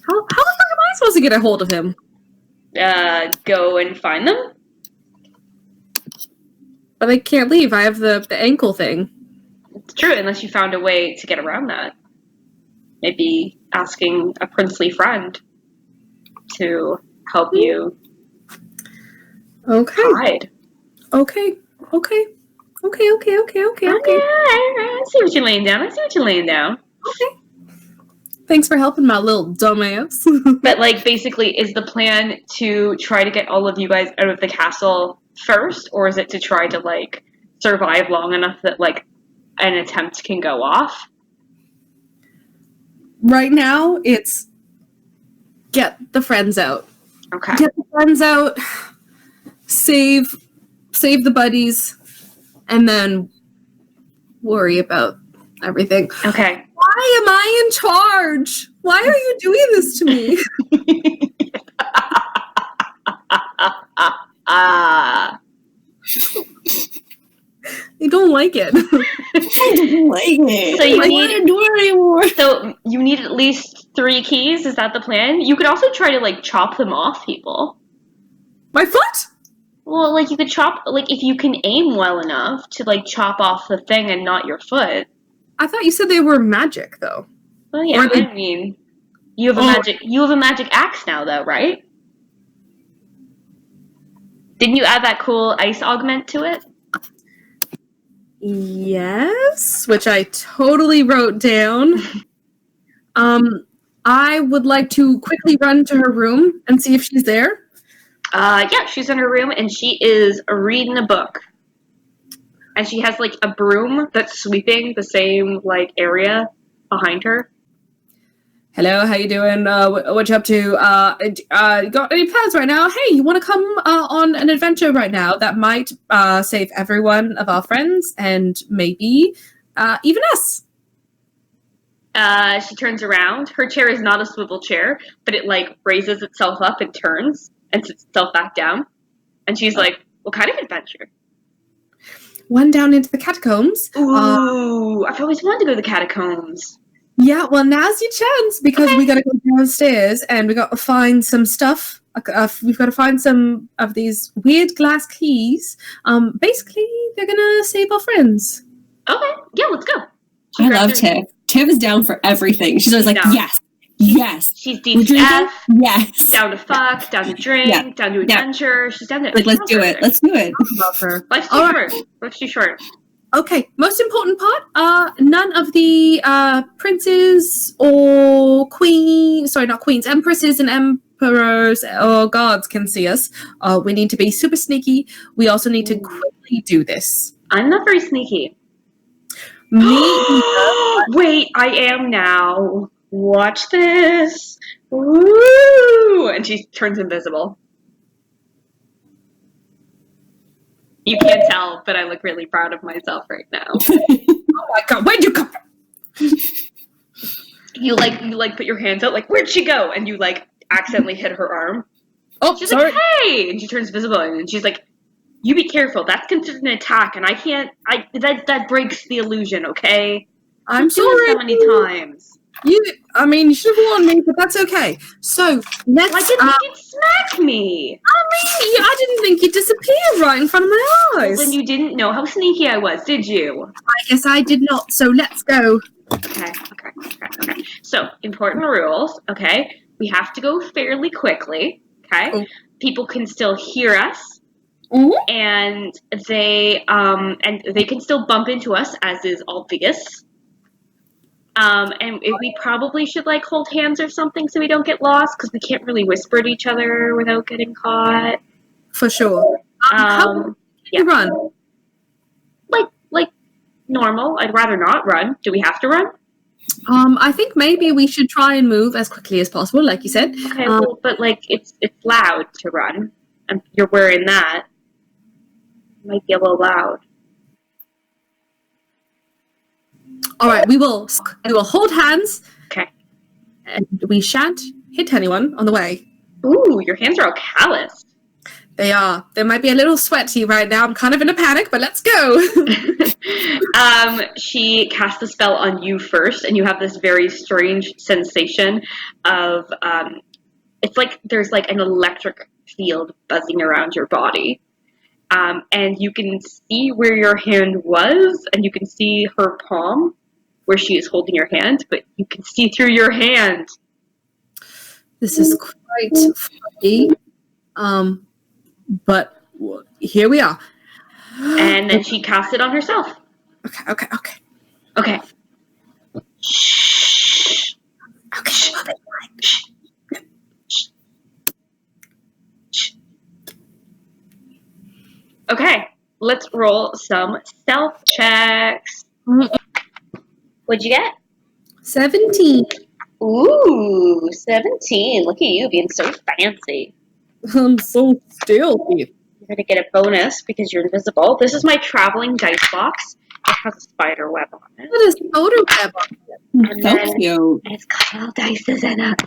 C: How the fuck am I supposed to get a hold of him?
A: Go and find them?
C: But I can't leave. I have the ankle thing.
A: It's true, unless you found a way to get around that. Maybe asking a princely friend to help you hide.
C: Okay. I
A: see what you're laying down.
C: Okay. Thanks for helping my little dumbass.
A: But, like, basically, is the plan to try to get all of you guys out of the castle first, or is it to try to, like, survive long enough that, like, an attempt can go off?
C: Right now, it's get the friends out.
A: Okay.
C: Get the friends out, save the buddies, and then worry about everything.
A: Okay.
C: Why am I in charge? Why are you doing this to me? I don't like it.
B: I don't like it.
A: So you
B: I
A: need
B: don't do it anymore.
A: So you need at least 3 keys. Is that the plan? You could also try to, like, chop them off people.
C: My foot?
A: Well, like, you could chop, like, if you can aim well enough to, like, chop off the thing and not your foot.
C: I thought you said they were magic, though.
A: Well, yeah, I mean, you have a magic axe now, though, right? Didn't you add that cool ice augment to it?
C: Yes, which I totally wrote down. I would like to quickly run to her room and see if she's there.
A: Yeah, she's in her room, and she is reading a book. And she has, like, a broom that's sweeping the same, like, area behind her.
C: Hello, how you doing? What you up to? Got any plans right now? Hey, you want to come on an adventure right now that might save every one of our friends and maybe even us?
A: She turns around. Her chair is not a swivel chair, but it, like, raises itself up and turns and sits itself back down. And she's like, what kind of adventure?
C: One down into the catacombs.
A: Ooh, I've always wanted to go to the catacombs.
C: Yeah, well, now's your chance because we got to go downstairs and we got to find some stuff. We've got to find some of these weird glass keys. Basically, they're gonna save our friends.
A: Okay, yeah, let's go.
B: I love Tiff. Tiff is down for everything. She's always like, yes.
A: She's D to F.
B: Yes.
A: Down to fuck, down to drink, down to adventure. She's down to
B: like, let's do it. Let's do it.
C: I love her.
A: Life's too short.
C: Okay, most important part, none of the princes or empresses and emperors or guards can see us. We need to be super sneaky. We also need to quickly do this.
A: I'm not very sneaky.
C: Me either.
A: Wait, I am now. Watch this. Woo! And she turns invisible. You can't tell, but I look really proud of myself right now.
C: Oh my god, where'd you come from?
A: You put your hands out, like, where'd she go? And you, like, accidentally hit her arm.
C: Oh,
A: she's
C: sorry.
A: like, hey! And she turns visible, and she's like, you be careful. That's considered an attack, and that breaks the illusion, okay?
C: I'm
A: I've done
C: sorry.
A: so many times.
C: You should have warned me, but that's okay. So, let's...
A: Why didn't you smack me?
C: I didn't think you'd disappear right in front of my eyes.
A: Well, then you didn't know how sneaky I was, did you?
C: I guess I did not, so let's go.
A: Okay. So, important rules, okay? We have to go fairly quickly, okay?
C: Oh.
A: People can still hear us, and they can still bump into us, as is obvious. And we probably should, like, hold hands or something so we don't get lost, because we can't really whisper at each other without getting caught.
C: For sure. How can you run?
A: Like normal. I'd rather not run. Do we have to run?
C: I think maybe we should try and move as quickly as possible, like you said.
A: Okay, but, like, it's loud to run, and you're wearing that. It might be a little loud.
C: All right, we will hold hands.
A: Okay.
C: And we shan't hit anyone on the way.
A: Ooh, your hands are all calloused.
C: They are. They might be a little sweaty right now. I'm kind of in a panic, but let's go.
A: She casts a spell on you first, and you have this very strange sensation of, it's like there's like an electric field buzzing around your body. And you can see where your hand was, and you can see her palm, where she is holding your hand, but you can see through your hand.
C: This is quite funny. But here we are.
A: And then she casts it on herself.
C: Okay.
A: Okay.
C: Shh. Okay. Shh.
A: Okay, let's roll some stealth checks. What'd you get?
C: 17.
A: Ooh, 17. Look at you being so fancy.
C: I'm so stealthy.
A: You're going to get a bonus because you're invisible. This is my traveling dice box. It has a spider web on it.
C: What is spider web on it?
A: And then it's got little dices in it.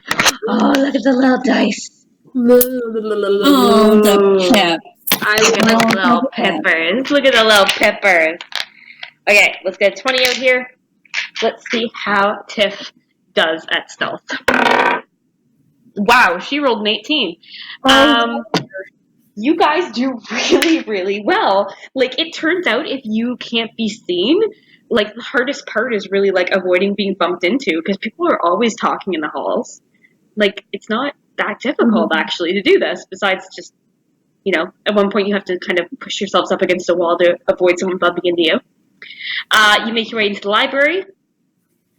A: Oh, look at the little dice.
B: Oh, the pep.
A: Look at the little peppers. Look at the little peppers. Okay, let's get a 20 out here. Let's see how Tiff does at stealth. Wow, she rolled an 18. You guys do really, really well. Like, it turns out if you can't be seen, like, the hardest part is really, like, avoiding being bumped into, because people are always talking in the halls. Like, it's not that difficult, actually, to do this, besides just, you know, at one point you have to kind of push yourselves up against a wall to avoid someone bumping into you. You make your way into the library.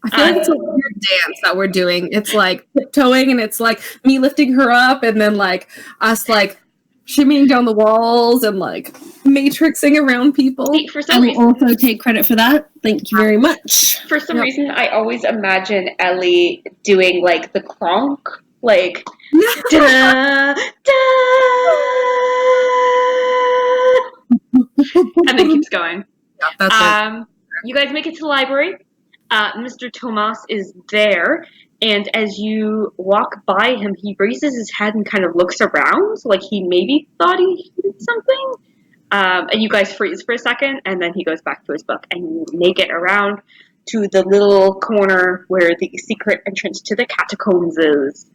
C: I feel like it's a weird dance that we're doing. It's like tiptoeing, and it's like me lifting her up, and then like us like shimmying down the walls and like matrixing around people.
A: See, for some
B: I will
A: reason,
B: also take credit for that. Thank you very much.
A: for some reason, I always imagine Elly doing like the clonk, like da da, and then keeps going.
C: Yeah, that's it.
A: You guys make it to the library. Mr. Tomas is there, and as you walk by him, he raises his head and kind of looks around, like he maybe thought he did something. And you guys freeze for a second, and then he goes back to his book, and you make it around to the little corner where the secret entrance to the catacombs is.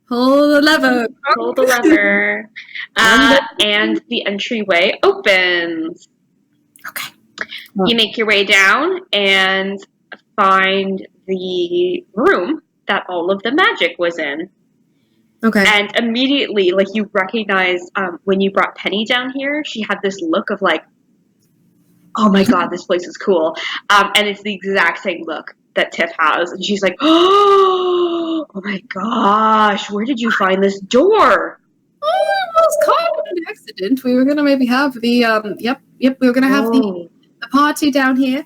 C: Pull the lever.
A: Pull the lever. And the entryway opens.
C: Okay.
A: You make your way down and find the room that all of the magic was in.
C: Okay.
A: And immediately, like, you recognize when you brought Penny down here, she had this look of like, oh my god, this place is cool. And it's the exact same look that Tiff has. And she's like, oh my gosh, where did you find this door?
C: Oh, it was kind of an accident. We were going to maybe have the, we were going to have the party down here.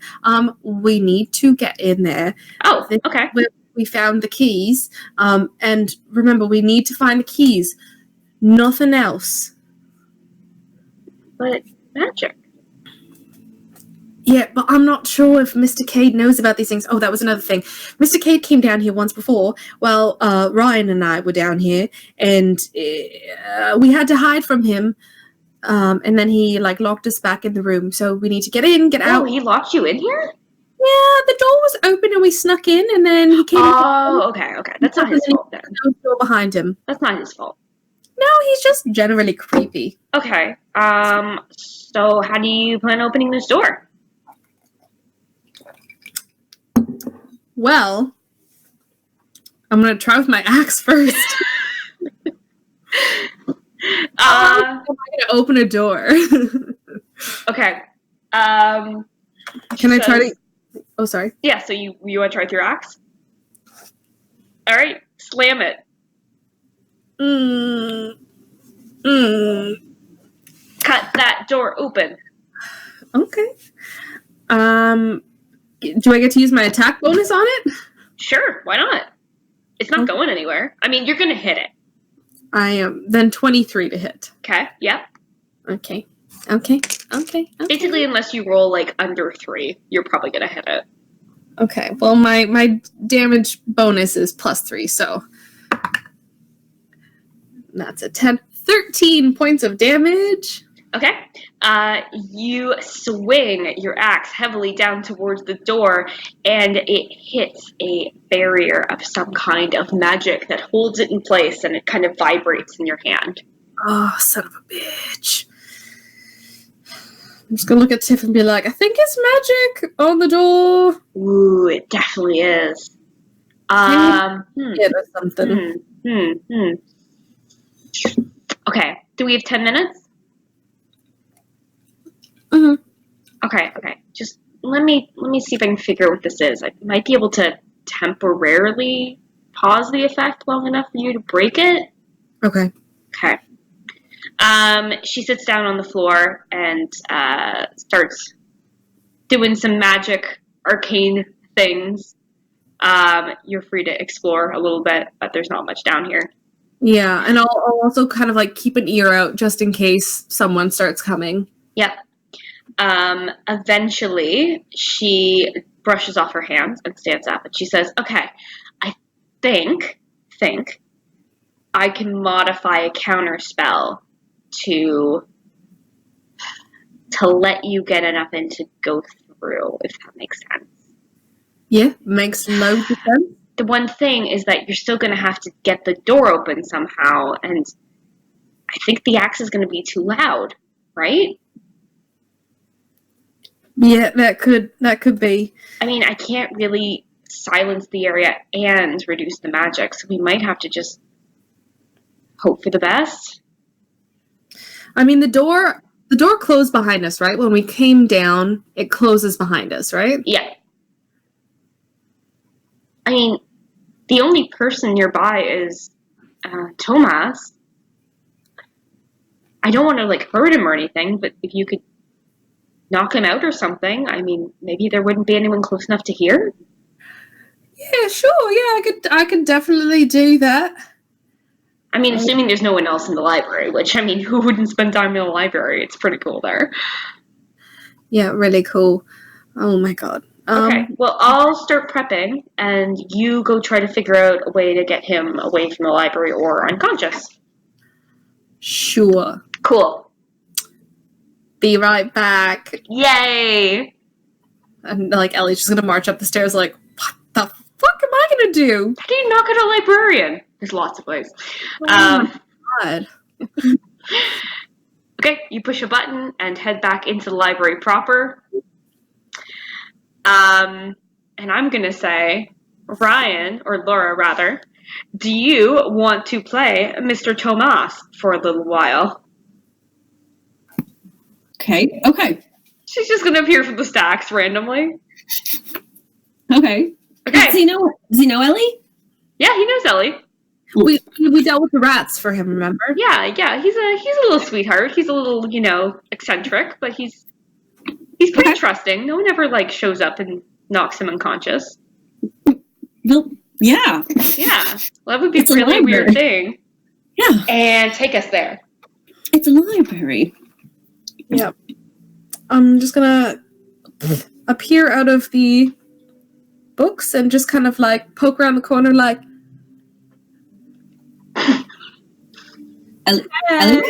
C: We need to get in there.
A: Oh, okay.
C: We found the keys. And remember, we need to find the keys. Nothing else.
A: But magic.
C: Yeah, but I'm not sure if Mr. Cade knows about these things. Oh, that was another thing. Mr. Cade came down here once before. Well, Ryan and I were down here, and we had to hide from him. And then he like locked us back in the room. So we need to get in, get out.
A: Oh, he locked you in here?
C: Yeah, the door was open and we snuck in, and then he came.
A: Oh, okay. That's not his fault then.
C: No door behind him.
A: That's not his fault.
C: No, he's just generally creepy.
A: Okay. So how do you plan on opening this door?
C: Well, I'm gonna try with my axe first. How am I gonna open a door?
A: Okay.
C: Can I try to? Oh, sorry.
A: Yeah. So you want to try with your axe? All right. Slam it. Cut that door open.
C: Okay. Do I get to use my attack bonus on it?
A: Sure. Why not? It's not going anywhere. I mean, you're gonna hit it.
C: I am then 23 to hit.
A: Okay. Yep.
C: Okay.
A: Basically, unless you roll like under 3, you're probably gonna hit it.
C: Okay, well, my damage bonus is +3, so that's a 10. 13 points of damage.
A: Okay. You swing your axe heavily down towards the door, and it hits a barrier of some kind of magic that holds it in place, and it kind of vibrates in your hand.
C: Oh, son of a bitch. I'm just gonna look at Tiff and be like, I think it's magic on the door.
A: Ooh, it definitely is.
C: Yeah, or something.
A: Okay. Do we have 10 minutes?
C: Mm-hmm.
A: Okay. Just let me see if I can figure out what this is. I might be able to temporarily pause the effect long enough for you to break it.
C: Okay.
A: Okay. She sits down on the floor and starts doing some magic, arcane things. You're free to explore a little bit, but there's not much down here.
C: Yeah, and I'll also kind of like keep an ear out just in case someone starts coming.
A: Yep. Eventually, she brushes off her hands and stands up, and she says, "Okay, I think I can modify a counter spell to let you get enough in to go through, if that makes sense."
C: Yeah, makes loads of sense.
A: The one thing is that you're still going to have to get the door open somehow, and I think the axe is going to be too loud, right?
C: Yeah, that could be.
A: I mean, I can't really silence the area and reduce the magic, so we might have to just hope for the best.
C: I mean, the door closed behind us, right? When we came down, it closes behind us, right?
A: Yeah. I mean, the only person nearby is Tomas. I don't want to, like, hurt him or anything, but if you could knock him out or something, I mean, maybe there wouldn't be anyone close enough to hear.
C: Yeah, sure. Yeah, I could definitely do that.
A: I mean, assuming there's no one else in the library, which, I mean, who wouldn't spend time in the library? It's pretty cool there.
C: Yeah, really cool. Oh my god.
A: Okay, well, I'll start prepping, and you go try to figure out a way to get him away from the library or unconscious.
C: Sure.
A: Cool.
C: Be right back.
A: Yay!
C: And, like, Ellie's just gonna march up the stairs like, what the fuck am I gonna do?
A: How do you knock out a librarian? There's lots of ways.
C: Oh my god.
A: Okay, you push a button and head back into the library proper. And I'm gonna say, Ryan, or Laura rather, do you want to play Mr. Tomas for a little while?
B: Okay.
A: She's just gonna appear from the stacks randomly.
B: Okay. Does he know Elly?
A: Yeah, he knows Elly.
C: We dealt with the rats for him, remember?
A: Yeah, he's a little sweetheart. He's a little, eccentric, but he's pretty trusting. No one ever, like, shows up and knocks him unconscious.
B: Well, yeah.
A: Yeah. Well, that would be a really weird thing.
B: Yeah.
A: And take us there.
B: It's a library.
C: Yeah. I'm just gonna appear out of the books and just kind of, like, poke around the corner like,
B: Elly?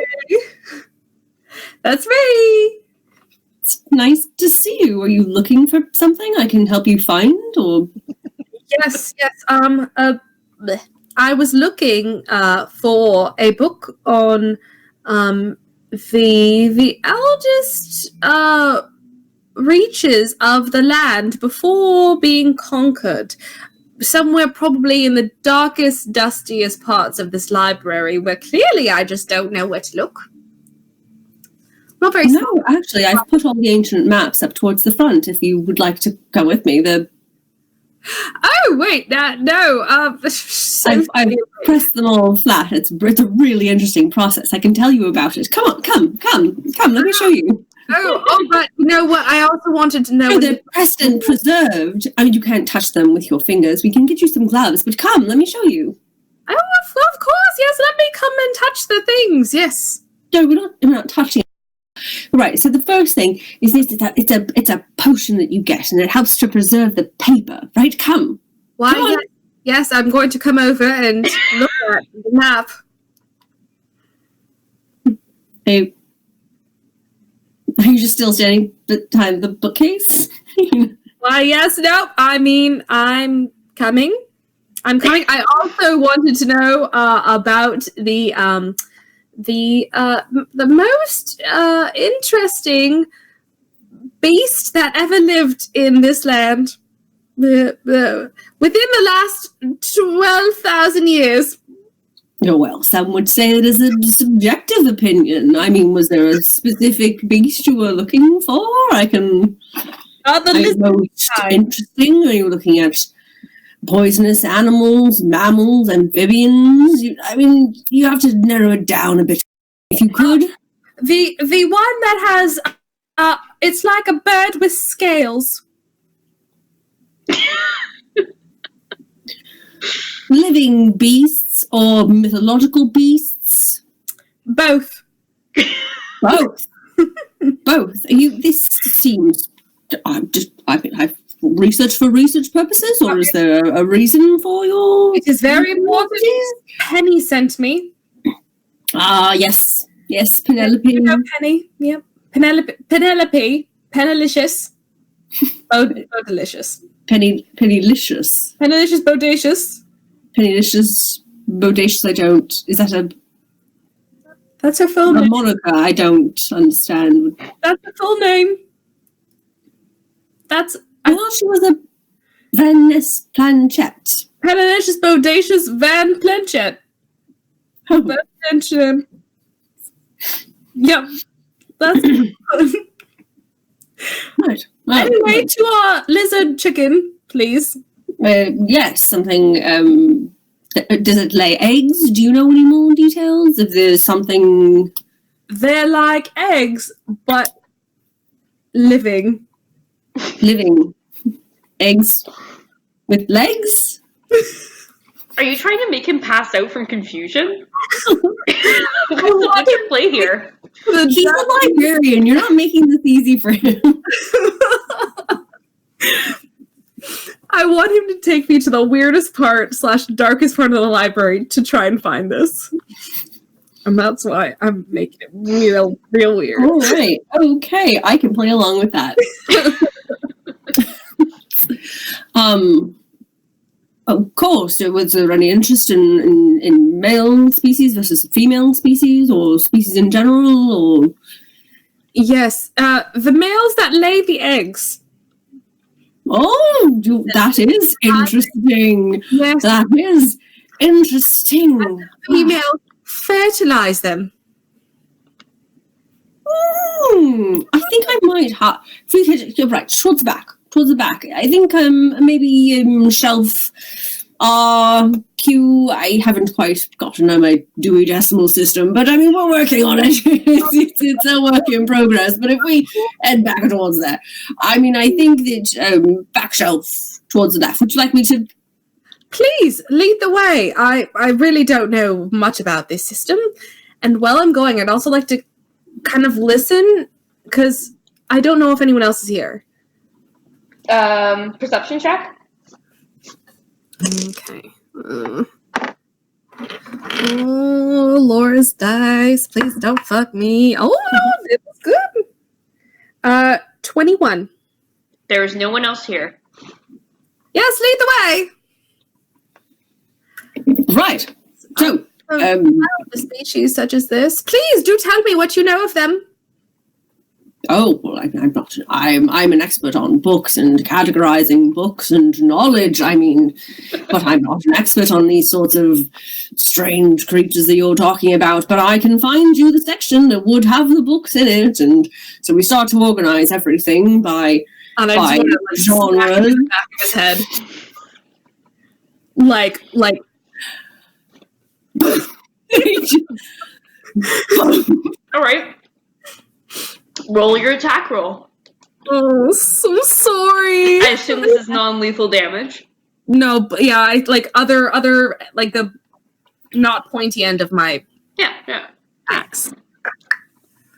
C: That's me.
B: It's nice to see you. Are you looking for something I can help you find, or?
C: Yes. I was looking for a book on the eldest reaches of the land before being conquered. Somewhere probably in the darkest, dustiest parts of this library, where clearly I just don't know where to look. Not very smart.
B: No, actually, I've put all the ancient maps up towards the front if you would like to go with me.
C: Oh, wait, no.
B: I've pressed them all flat. It's a really interesting process. I can tell you about it. Come on, come. Let me show you.
C: Oh, but you know what? I also wanted to know.
B: No, they're pressed and preserved. I mean, you can't touch them with your fingers. We can get you some gloves, but come, let me show you.
C: Oh, of course, yes. Let me come and touch the things. Yes.
B: No, we're not touching it. Right, so the first thing is this: it's a potion that you get, and it helps to preserve the paper. Right, come.
C: Why?
B: Come on.
C: Yes, I'm going to come over and look at the map.
B: Hey, are you just still standing behind the bookcase?
C: Why? Yes. No. I mean, I'm coming. I also wanted to know about the most interesting beast that ever lived in this land. Within the last 12,000 years.
B: Oh, well, some would say it is a subjective opinion. I mean, was there a specific beast you were looking for?
C: The
B: most interesting? Are you looking at poisonous animals, mammals, amphibians? You have to narrow it down a bit, if you could.
C: The one that has, it's like a bird with scales.
B: Living beasts or mythological beasts?
C: Both.
B: Both. Both. This seems. I've research for research purposes, or is there a reason for your?
C: It is very important. Penny sent me.
B: Yes, Penelope.
C: You know Penny. Yep. Penelope. Pennilicious. Bodilicious.
B: Pennilicious.
C: Pennilicious bodacious.
B: Pennilicious bodacious. I don't. Is that a?
C: That's her full name.
B: A moniker. I don't understand.
C: That's her full name.
B: I thought she was a Venice Planchette.
C: Pennilicious bodacious Van Planchet.
B: Oh.
C: Van Planchet. Yep. That's
B: Right. Well,
C: anyway, to our lizard chicken, please.
B: Yes, something. Does it lay eggs? Do you know any more details? If there's something.
C: They're like eggs, but living.
B: Living eggs with legs?
A: Are you trying to make him pass out from confusion? What's your play here?
B: He's a librarian. You're not making this easy for him.
C: I want him to take me to the weirdest part / darkest part of the library to try and find this. And that's why I'm making it real weird.
B: All right. Okay. I can play along with that. Of course, was there any interest in male species versus female species, or species in general, or?
C: Yes, the males that lay the eggs.
B: Oh, that is interesting.
C: Yes.
B: That is interesting.
C: The females fertilize them.
B: I think I might have. You're right. Towards the back. I think maybe shelf Q. I haven't quite gotten my Dewey Decimal System, but I mean we're working on it. it's a work in progress. But if we head back towards there, I mean I think that back shelf towards the left. Would you like me to?
C: Please lead the way. I really don't know much about this system, and while I'm going, I'd also like to kind of listen because I don't know if anyone else is here.
A: Perception check.
C: Okay. Oh, Laura's dice. Please don't fuck me. Oh, it was good. 21.
A: There is no one else here.
C: Yes, lead the way.
B: Right. So,
C: The species such as this. Please do tell me what you know of them.
B: Oh, well, I'm not. I'm an expert on books and categorizing books and knowledge. I mean, but I'm not an expert on these sorts of strange creatures that you're talking about. But I can find you the section that would have the books in it, and so we start to organize everything by genre.
C: In the back of his head. Like.
A: All right. Roll your attack roll.
C: Oh, so sorry.
A: I assume this is non-lethal damage.
C: No, but yeah, I like other like the not pointy end of my
A: Yeah.
C: axe.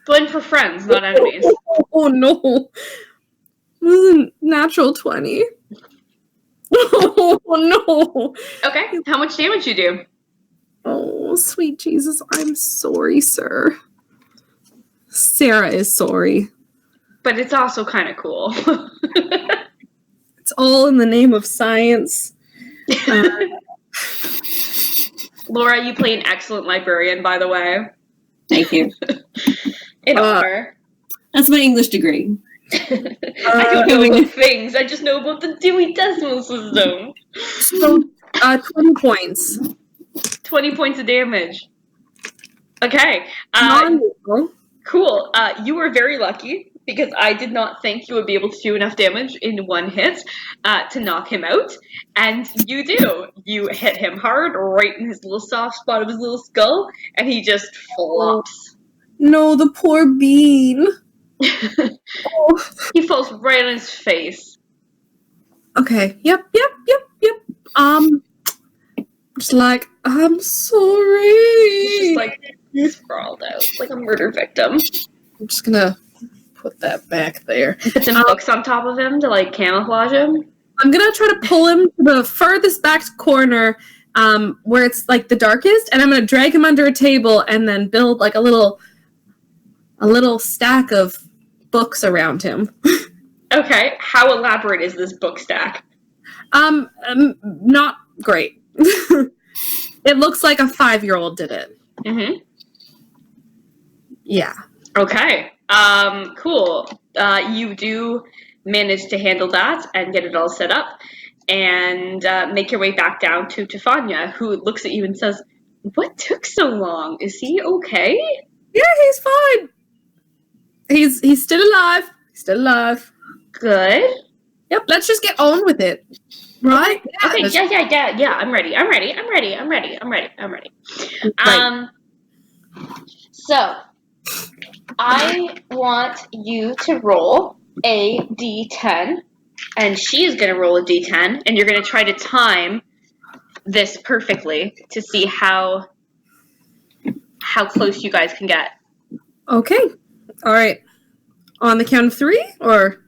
A: Blend for friends, not enemies.
C: Oh no. This is a natural 20. Oh no.
A: Okay, how much damage you do?
C: Oh, sweet Jesus, I'm sorry, sir. Sarah is sorry.
A: But it's also kind of cool.
C: It's all in the name of science.
A: Laura, you play an excellent librarian, by the way.
B: Thank you.
A: In honor.
B: That's my English degree.
A: I don't know about things. I just know about the Dewey Decimal System.
C: So, 20 points.
A: 20 points of damage. Okay.
C: Non-lethal.
A: Cool. You were very lucky because I did not think you would be able to do enough damage in one hit to knock him out. And you do. You hit him hard right in his little soft spot of his little skull, and he just flops.
C: No, the poor bean. Oh.
A: He falls right on his face.
C: Okay. Yep. Just like, I'm sorry.
A: He's just like sprawled out like a murder victim.
C: I'm just gonna put that back there.
A: Put some books on top of him to like camouflage him.
C: I'm gonna try to pull him to the furthest back corner, where it's like the darkest, and I'm gonna drag him under a table and then build like a little stack of books around him.
A: Okay, how elaborate is this book stack?
C: Not great. It looks like a 5-year-old did it.
A: Mm-hmm.
C: Yeah.
A: Okay. Cool. You do manage to handle that and get it all set up and make your way back down to Tifania, who looks at you and says, "What took so long? Is he okay?"
C: Yeah, he's fine. He's still alive. He's still alive.
A: Good.
C: Yep, let's just get on with it. Right?
A: Okay, yeah. I'm ready.
C: Right.
A: So I want you to roll a d10, and she is going to roll a d10, and you're going to try to time this perfectly to see how close you guys can get.
C: Okay. All right. On the count of 3, or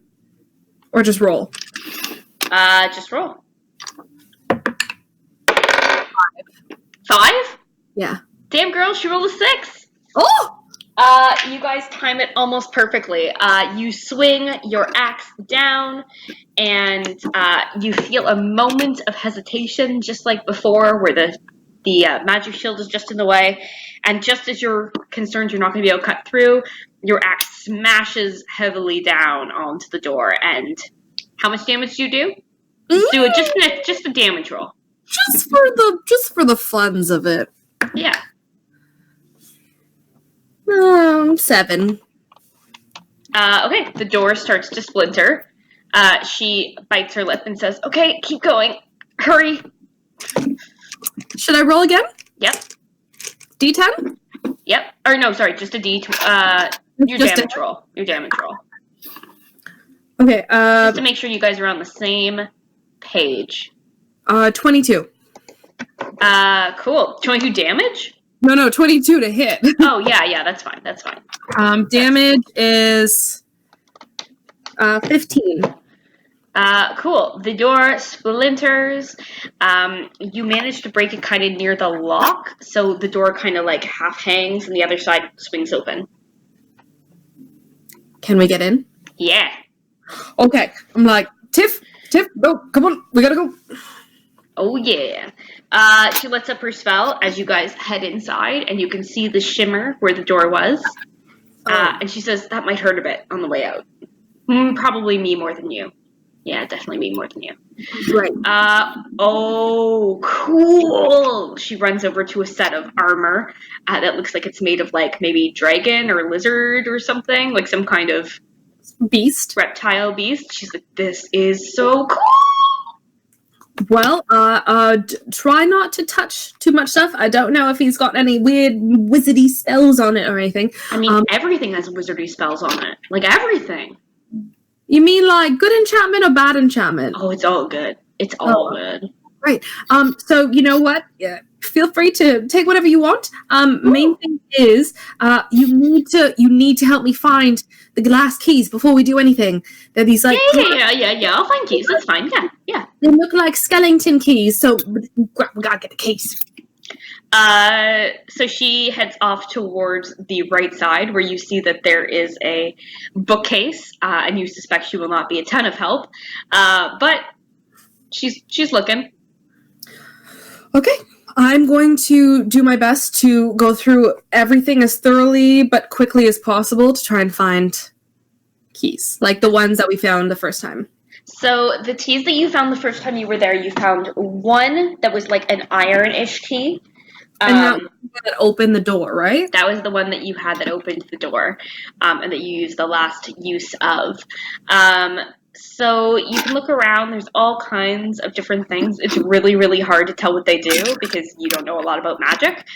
C: just roll?
A: Just roll. 5?
C: Yeah.
A: Damn, girl, she rolled a 6.
C: Oh!
A: You guys time it almost perfectly. You swing your axe down, and you feel a moment of hesitation, just like before, where the magic shield is just in the way. And just as you're concerned you're not going to be able to cut through, your axe smashes heavily down onto the door. And how much damage do you do? Let's do it. Just a damage roll.
C: Just for the funs of it.
A: Yeah.
C: 7.
A: Okay, the door starts to splinter. She bites her lip and says, "Okay, keep going. Hurry."
C: Should I roll again?
A: Yep.
C: D10?
A: Yep. Or no, sorry, just a D. Your
C: Just
A: damage roll. Your damage roll.
C: Okay.
A: Just to make sure you guys are on the same page.
C: 22.
A: Cool. 22 damage?
C: No, 22 to hit.
A: Oh, yeah, that's fine.
C: Damage is 15.
A: Cool. The door splinters. You manage to break it kind of near the lock, so the door kind of like half hangs and the other side swings open.
C: Can we get in?
A: Yeah.
C: Okay. I'm like, Tiff, go, come on, we gotta go.
A: Oh, yeah. She lets up her spell as you guys head inside, and you can see the shimmer where the door was. And she says, "That might hurt a bit on the way out." Probably me more than you. Yeah, definitely me more than you.
C: Right.
A: Oh, cool. She runs over to a set of armor that looks like it's made of, like, maybe dragon or lizard or something, like some kind of
C: beast.
A: Reptile beast. She's like, "This is so cool."
C: Well, try not to touch too much stuff. I don't know if he's got any weird wizardy spells on it or anything.
A: I mean, everything has wizardy spells on it. Like, everything.
C: You mean like good enchantment or bad enchantment?
A: Oh, it's all good. It's all good.
C: Right. So you know what? Yeah. feel free to take whatever you want. Main thing is, you need to help me find the glass keys before we do anything. They're these like
A: Yeah. I'll find keys. That's fine. Yeah.
C: They look like skeleton keys, so we gotta get the keys.
A: So she heads off towards the right side, where you see that there is a bookcase, and you suspect she will not be a ton of help, but she's looking.
C: Okay, I'm going to do my best to go through everything as thoroughly but quickly as possible to try and find keys, like the ones that we found the first time.
A: So the keys that you found the first time you were there, you found one that was like an iron-ish key.
C: And that opened the door, right?
A: That was the one that you had that opened the door, and that you used the last use of. So you can look around. There's all kinds of different things. It's really, really hard to tell what they do because you don't know a lot about magic.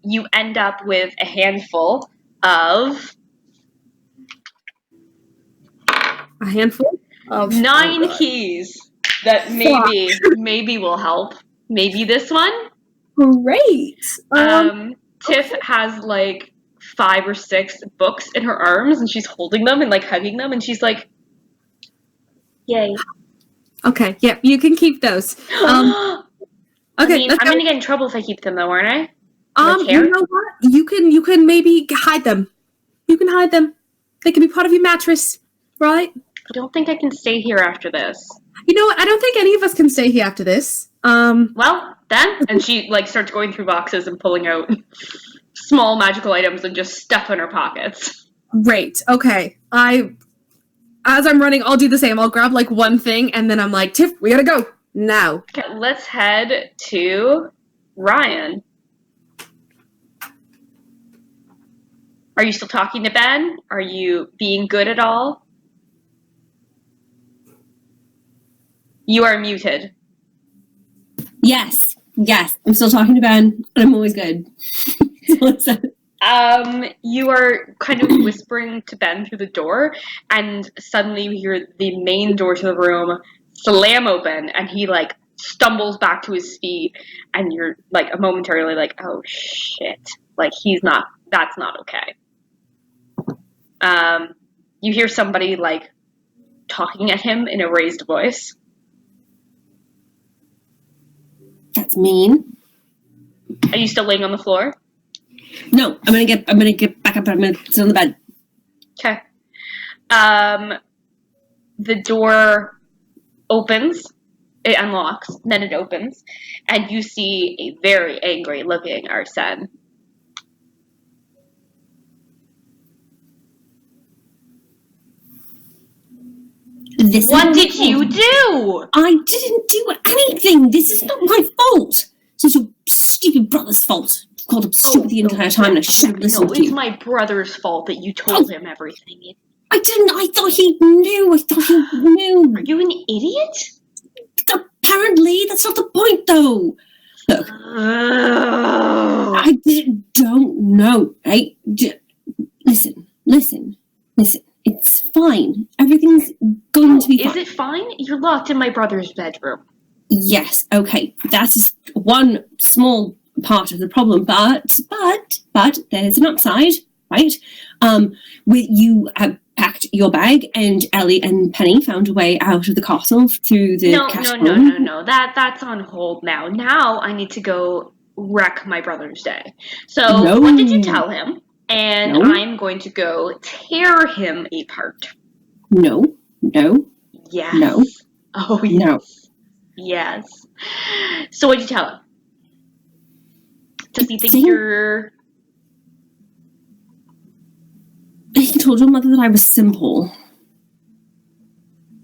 A: You end up with a handful of...
C: A handful? Of
A: 9 keys that maybe will help. Maybe this one?
C: Great.
A: Tiff has like 5 or 6 books in her arms, and she's holding them and like hugging them, and she's like, "Yay!"
C: Okay, yeah, you can keep those. Okay,
A: I mean, I'm gonna get in trouble if I keep them, though, aren't I?
C: You know what? You can maybe hide them. You can hide them. They can be part of your mattress, right?
A: I don't think I can stay here after this.
C: You know what? I don't think any of us can stay here after this.
A: Well, then, and she like starts going through boxes and pulling out small magical items and just stuff in her pockets.
C: Great. Okay. As I'm running, I'll do the same. I'll grab like one thing and then I'm like, Tiff, we gotta go now.
A: Okay, let's head to Ryan. Are you still talking to Ben? Are you being good at all? You are muted.
B: Yes. I'm still talking to Ben, and I'm always good.
A: You are kind of whispering to Ben through the door, and suddenly you hear the main door to the room slam open, and he like stumbles back to his feet, and you're like momentarily like, oh shit, like that's not okay. You hear somebody like talking at him in a raised voice.
B: That's mean.
A: Are you still laying on the floor?
B: No, I'm gonna get back up. I'm gonna sit on the bed.
A: Okay. The door opens. It unlocks. Then it opens, and you see a very angry-looking Arsen. What did you do?
B: I didn't do anything. This is not my fault. This is your stupid brother's fault. You called him stupid the entire time, and I should have listened to you.
A: It's my brother's fault that you told him everything.
B: I didn't. I thought he knew.
A: Are you an idiot?
B: Apparently, that's not the point, though. Look, I don't know. Right? Listen. It's fine. Everything's going to be fine.
A: Is it fine? You're locked in my brother's bedroom.
B: Yes, okay. That's just one small part of the problem, but there's an upside, right? You have packed your bag, and Elly and Penny found a way out of the castle through the catacomb.
A: No. That's on hold now. Now I need to go wreck my brother's day. So what did you tell him? And I'm going to go tear him apart.
B: No.
A: Yes.
B: No.
A: Oh, yes.
B: No.
A: Yes. So what did you tell him? Does he think you're...
B: He told your mother that I was simple.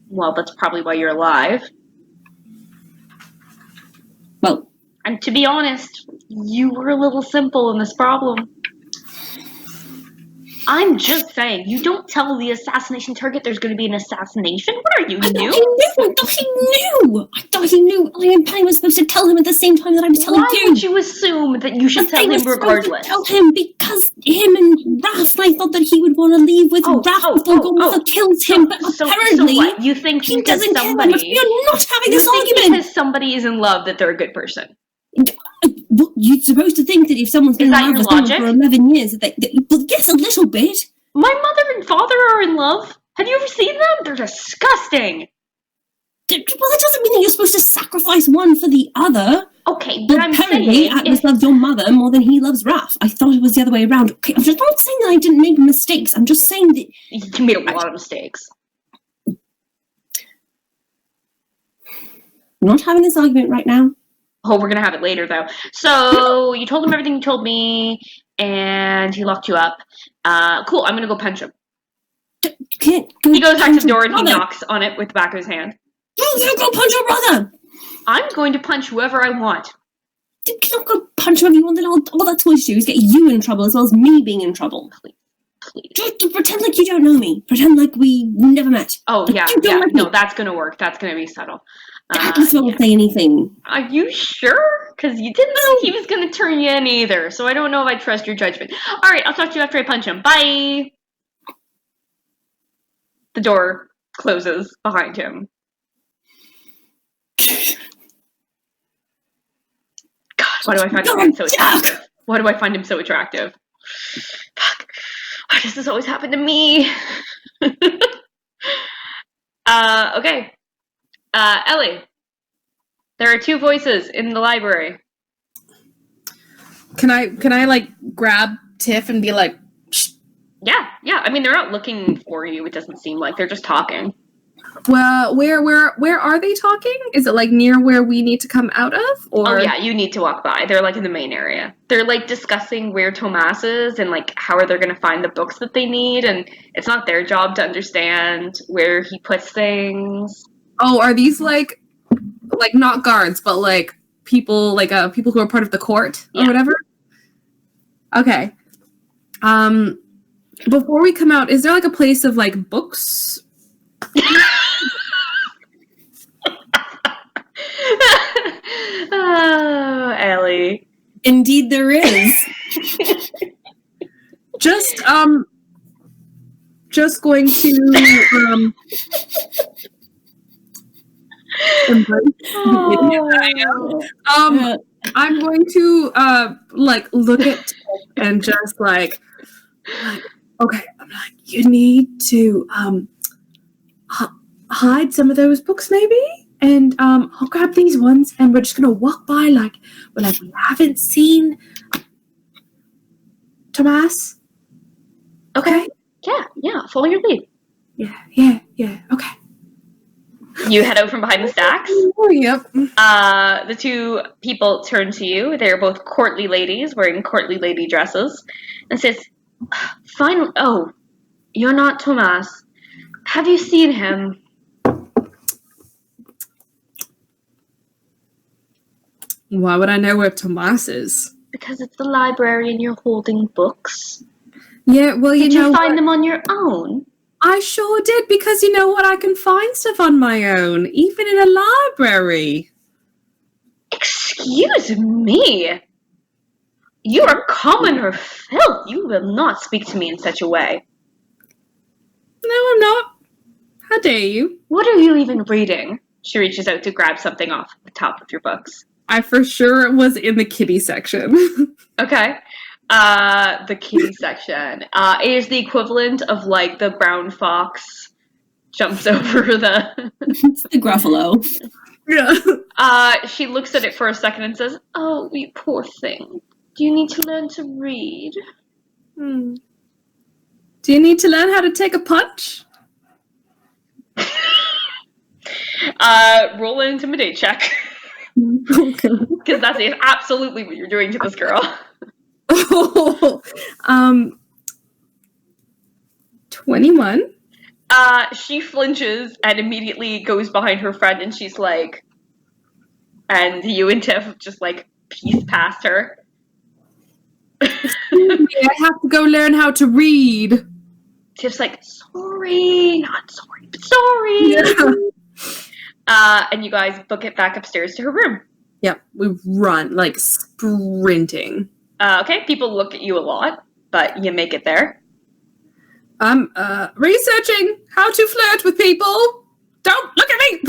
A: Well, that's probably why you're alive.
B: Well...
A: And to be honest, you were a little simple in this problem. I'm just saying, you don't tell the assassination target there's going to be an assassination. What are you, new?
B: I thought he knew. Elly and Penny was supposed to tell him at the same time that I was telling you.
A: Why would you assume that you should tell him regardless?
B: Tell him because him and Raph, I thought that he would want to leave with Raph before Godmother kills him, but apparently
A: so what? You think
B: he doesn't care. You're not having this argument.
A: Because somebody is in love that they're a good person.
B: You're supposed to think that if someone's been in love with someone for 11 years, well, yes, a little bit.
A: My mother and father are in love. Have you ever seen them? They're disgusting.
B: Well, that doesn't mean that you're supposed to sacrifice one for the other.
A: Okay, but I'm
B: apparently
A: saying...
B: Atlas loves your mother more than he loves Raph. I thought it was the other way around. Okay, I'm just not saying that I didn't make mistakes. I'm just saying that...
A: You made a lot of mistakes.
B: We're not having this argument right now.
A: Oh, we're going to have it later, though. So, you told him everything you told me, and he locked you up. Cool, I'm going to go punch him. He goes back to the door and he knocks on it with the back of his hand.
B: You go punch your brother!
A: I'm going to punch whoever I want.
B: You don't go punch whoever you want, then all that's going to do is get you in trouble as well as me being in trouble.
A: Please.
B: Just pretend like you don't know me. Pretend like we never met.
A: Oh, yeah.
B: Like
A: no, that's going to work. That's going to be subtle.
B: Atlas won't say anything.
A: Are you sure? Because you didn't think he was going to turn you in either, so I don't know if I trust your judgment. All right, I'll talk to you after I punch him. Bye! The door closes behind him. God, why do I find him so attractive? Why do I find him so attractive? Fuck. Why does this always happen to me? Okay. Elly. There are 2 voices in the library.
C: Can I like grab Tiff and be like, shh?
A: Yeah. I mean, they're not looking for you. It doesn't seem like they're just talking.
C: Well, where are they talking? Is it like near where we need to come out of? Or
A: oh yeah, you need to walk by. They're like in the main area. They're like discussing where Tomas is and like how are they going to find the books that they need, and it's not their job to understand where he puts things.
C: Oh, are these like not guards, but like people people who are part of the court or whatever? Okay. Before we come out, is there like a place of like books?
A: Oh, Elly.
B: Indeed there is.
C: Just going to I'm going to like look at Tiff and just like okay, I'm like, you need to hide some of those books maybe, and I'll grab these ones and we're just gonna walk by like we haven't seen Tomas. Okay?
A: Yeah, follow your lead.
C: Yeah, okay.
A: You head out from behind the stacks.
C: Oh, yep.
A: The 2 people turn to you. They're both courtly ladies wearing courtly lady dresses, and says, "Finally, oh, you're not Tomas. Have you seen him?"
C: Why would I know where Tomas is?
A: Because it's the library and you're holding books.
C: Yeah, well,
A: Did you find them on your own?
C: I sure did, because you know what? I can find stuff on my own, even in a library.
A: Excuse me? You are common or filth. You will not speak to me in such a way.
C: No, I'm not. How dare you?
A: What are you even reading? She reaches out to grab something off the top of your books.
C: I for sure was in the kitty section.
A: Okay. The kitty section. It is the equivalent of like the brown fox jumps over the...
B: It's the Gruffalo.
C: Yeah.
A: She looks at it for a second and says, "Oh, you poor thing. Do you need to learn to read?"
C: Do you need to learn how to take a punch?
A: Roll an intimidate check.
C: Okay.
A: Because that is absolutely what you're doing to this girl.
C: 21.
A: She flinches and immediately goes behind her friend, and she's like, and you and Tiff just like piece past her.
C: I have to go learn how to read.
A: Tiff's like, sorry, not sorry, but sorry.
C: Yeah.
A: And you guys book it back upstairs to her room.
C: Yep, we run, like, sprinting.
A: Okay, people look at you a lot, but you make it there.
C: I'm, researching how to flirt with people. Don't look at me!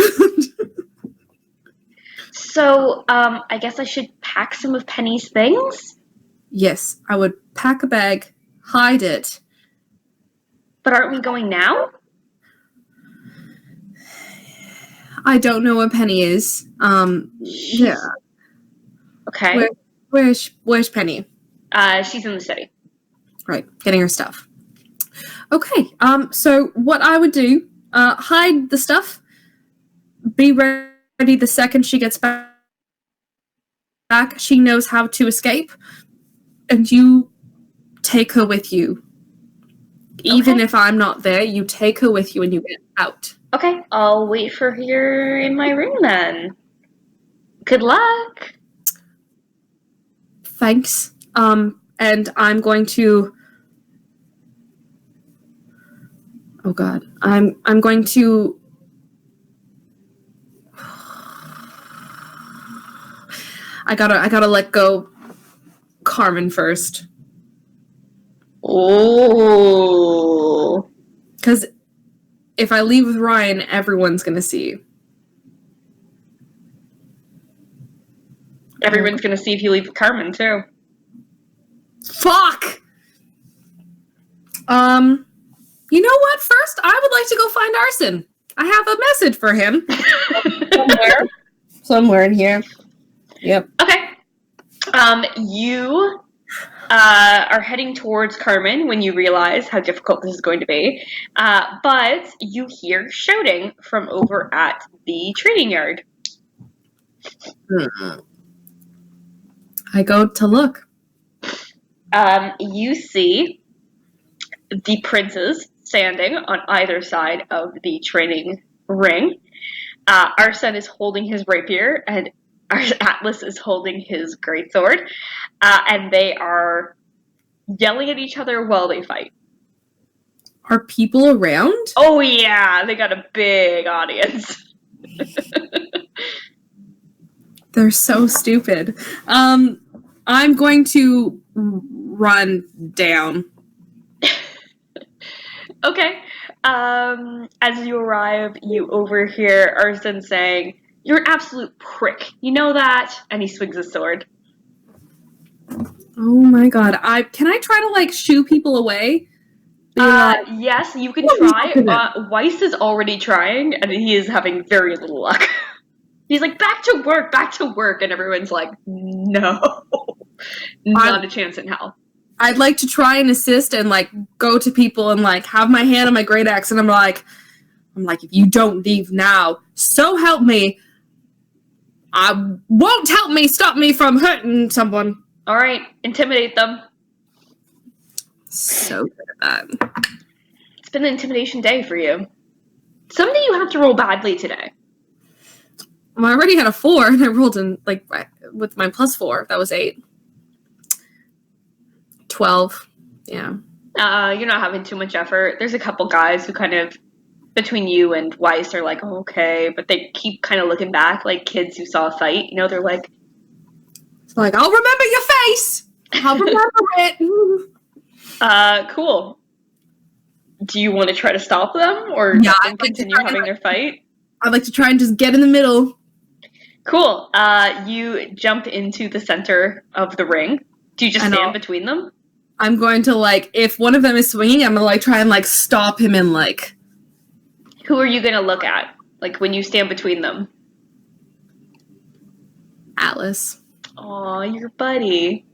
A: So, I guess I should pack some of Penny's things?
C: Yes, I would pack a bag, hide it.
A: But aren't we going now?
C: I don't know where Penny is. Yeah.
A: Okay.
C: Where's Penny?
A: She's in the city.
C: Right, getting her stuff. Okay, so what I would do, hide the stuff, be ready the second she gets back. She knows how to escape, and you take her with you. Even if I'm not there, you take her with you and you get out.
A: Okay, I'll wait for her in my room then. Good luck.
C: Thanks. And I'm going to... Oh god. I'm going to... I gotta let go Carmen first.
A: Oh.
C: Because if I leave with Ryan, everyone's gonna see.
A: Everyone's gonna see if you leave with Carmen too.
C: Fuck! You know what? First, I would like to go find Arsen. I have a message for him. Somewhere in here. Yep.
A: Okay. You are heading towards Carmen when you realize how difficult this is going to be. But you hear shouting from over at the trading yard.
C: I go to look.
A: You see the princes standing on either side of the training ring. Arsen is holding his rapier, and Atlas is holding his greatsword, and they are yelling at each other while they fight.
C: Are people around?
A: Oh yeah, they got a big audience.
C: They're so stupid. I'm going to run down.
A: Okay. As you arrive, you overhear Arsen saying, "You're an absolute prick. You know that?" And he swings his sword.
C: Oh my god. Can I try to like shoo people away?
A: Yes, you can try. Weiss is already trying, and he is having very little luck. He's like, back to work, and everyone's like, no. Not a chance in hell.
C: I'd like to try and assist and like go to people and like have my hand on my great axe, and I'm like, if you don't leave now, so help me, I won't help me stop me from hurting someone.
A: All right, intimidate them.
C: So good at that.
A: It's been an intimidation day for you. Someday you have to roll badly today.
C: Well, I already had a 4, and I rolled in like with my +4. That was 8. 12. Yeah.
A: You're not having too much effort. There's a couple guys who kind of, between you and Weiss, are like, okay, but they keep kind of looking back like kids who saw a fight. You know, they're like,
C: it's like, I'll remember your face. I'll remember it.
A: Cool. Do you want to try to stop them or continue having their fight?
C: I'd like to try and just get in the middle.
A: Cool. You jump into the center of the ring. Do you just stand between them?
C: I'm going to, like, if one of them is swinging, I'm going to, like, try and, like, stop him and, like...
A: Who are you going to look at? Like, when you stand between them?
C: Atlas.
A: Aw, your buddy.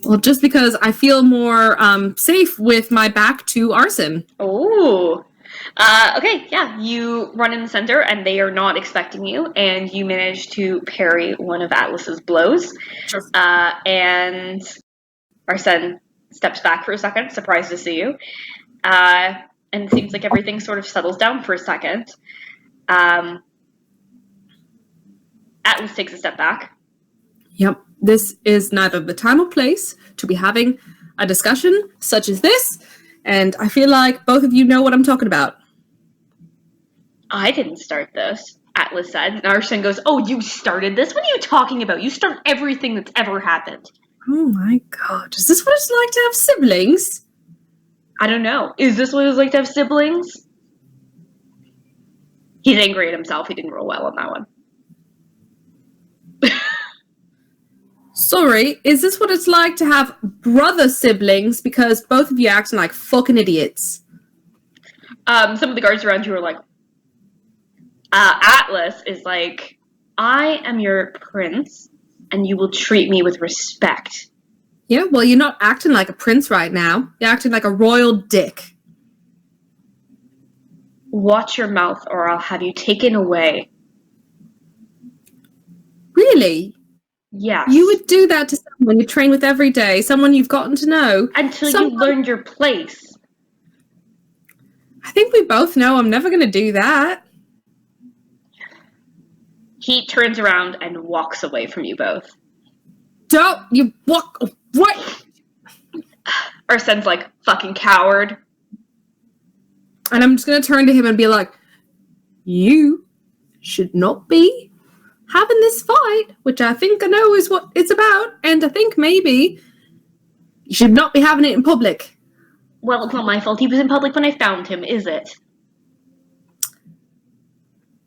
C: Well, just because I feel more safe with my back to Arsen.
A: Oh. Okay, yeah. You run in the center, and they are not expecting you, and you manage to parry one of Atlas's blows.
C: Sure.
A: And Arsen steps back for a second, surprised to see you. And it seems like everything sort of settles down for a second. Atlas takes a step back.
C: Yep. This is neither the time or place to be having a discussion such as this, and I feel like both of you know what I'm talking about.
A: I didn't start this, Atlas said. And Arsen goes, oh, you started this? What are you talking about? You start everything that's ever happened.
C: Oh my god. Is this what it's like to have siblings?
A: I don't know. Is this what it's like to have siblings? He's angry at himself. He didn't roll well on that one.
C: Sorry, is this what it's like to have brother siblings? Because both of you acting like fucking idiots.
A: Some of the guards around you are like, Atlas is like, I am your prince, and you will treat me with respect.
C: Yeah, well, you're not acting like a prince right now. You're acting like a royal dick.
A: Watch your mouth, or I'll have you taken away.
C: Really?
A: Yes.
C: You would do that to someone you train with every day, someone you've gotten to know.
A: Until you learned your place.
C: I think we both know I'm never going to do that.
A: He turns around and walks away from you both.
C: Don't you walk... What?
A: Arsen's like, fucking coward.
C: And I'm just going to turn to him and be like, you should not be having this fight, which I think I know is what it's about, and I think maybe you should not be having it in public.
A: Well, it's not my fault. He was in public when I found him, is it?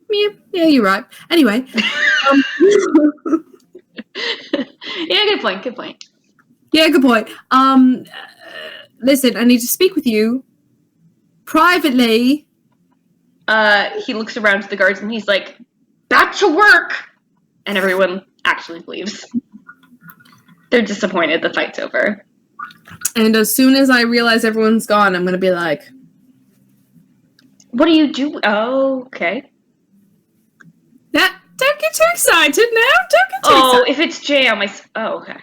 C: Yeah, you're right. Anyway.
A: Yeah, good point.
C: Yeah, good point. Listen, I need to speak with you privately.
A: He looks around to the guards and he's like, back to work! And everyone actually leaves. They're disappointed the fight's over.
C: And as soon as I realize everyone's gone, I'm going to be like...
A: What do you do? Oh, okay.
C: Don't get too excited now. Don't get too
A: Oh,
C: excited.
A: if it's jam, Oh, okay.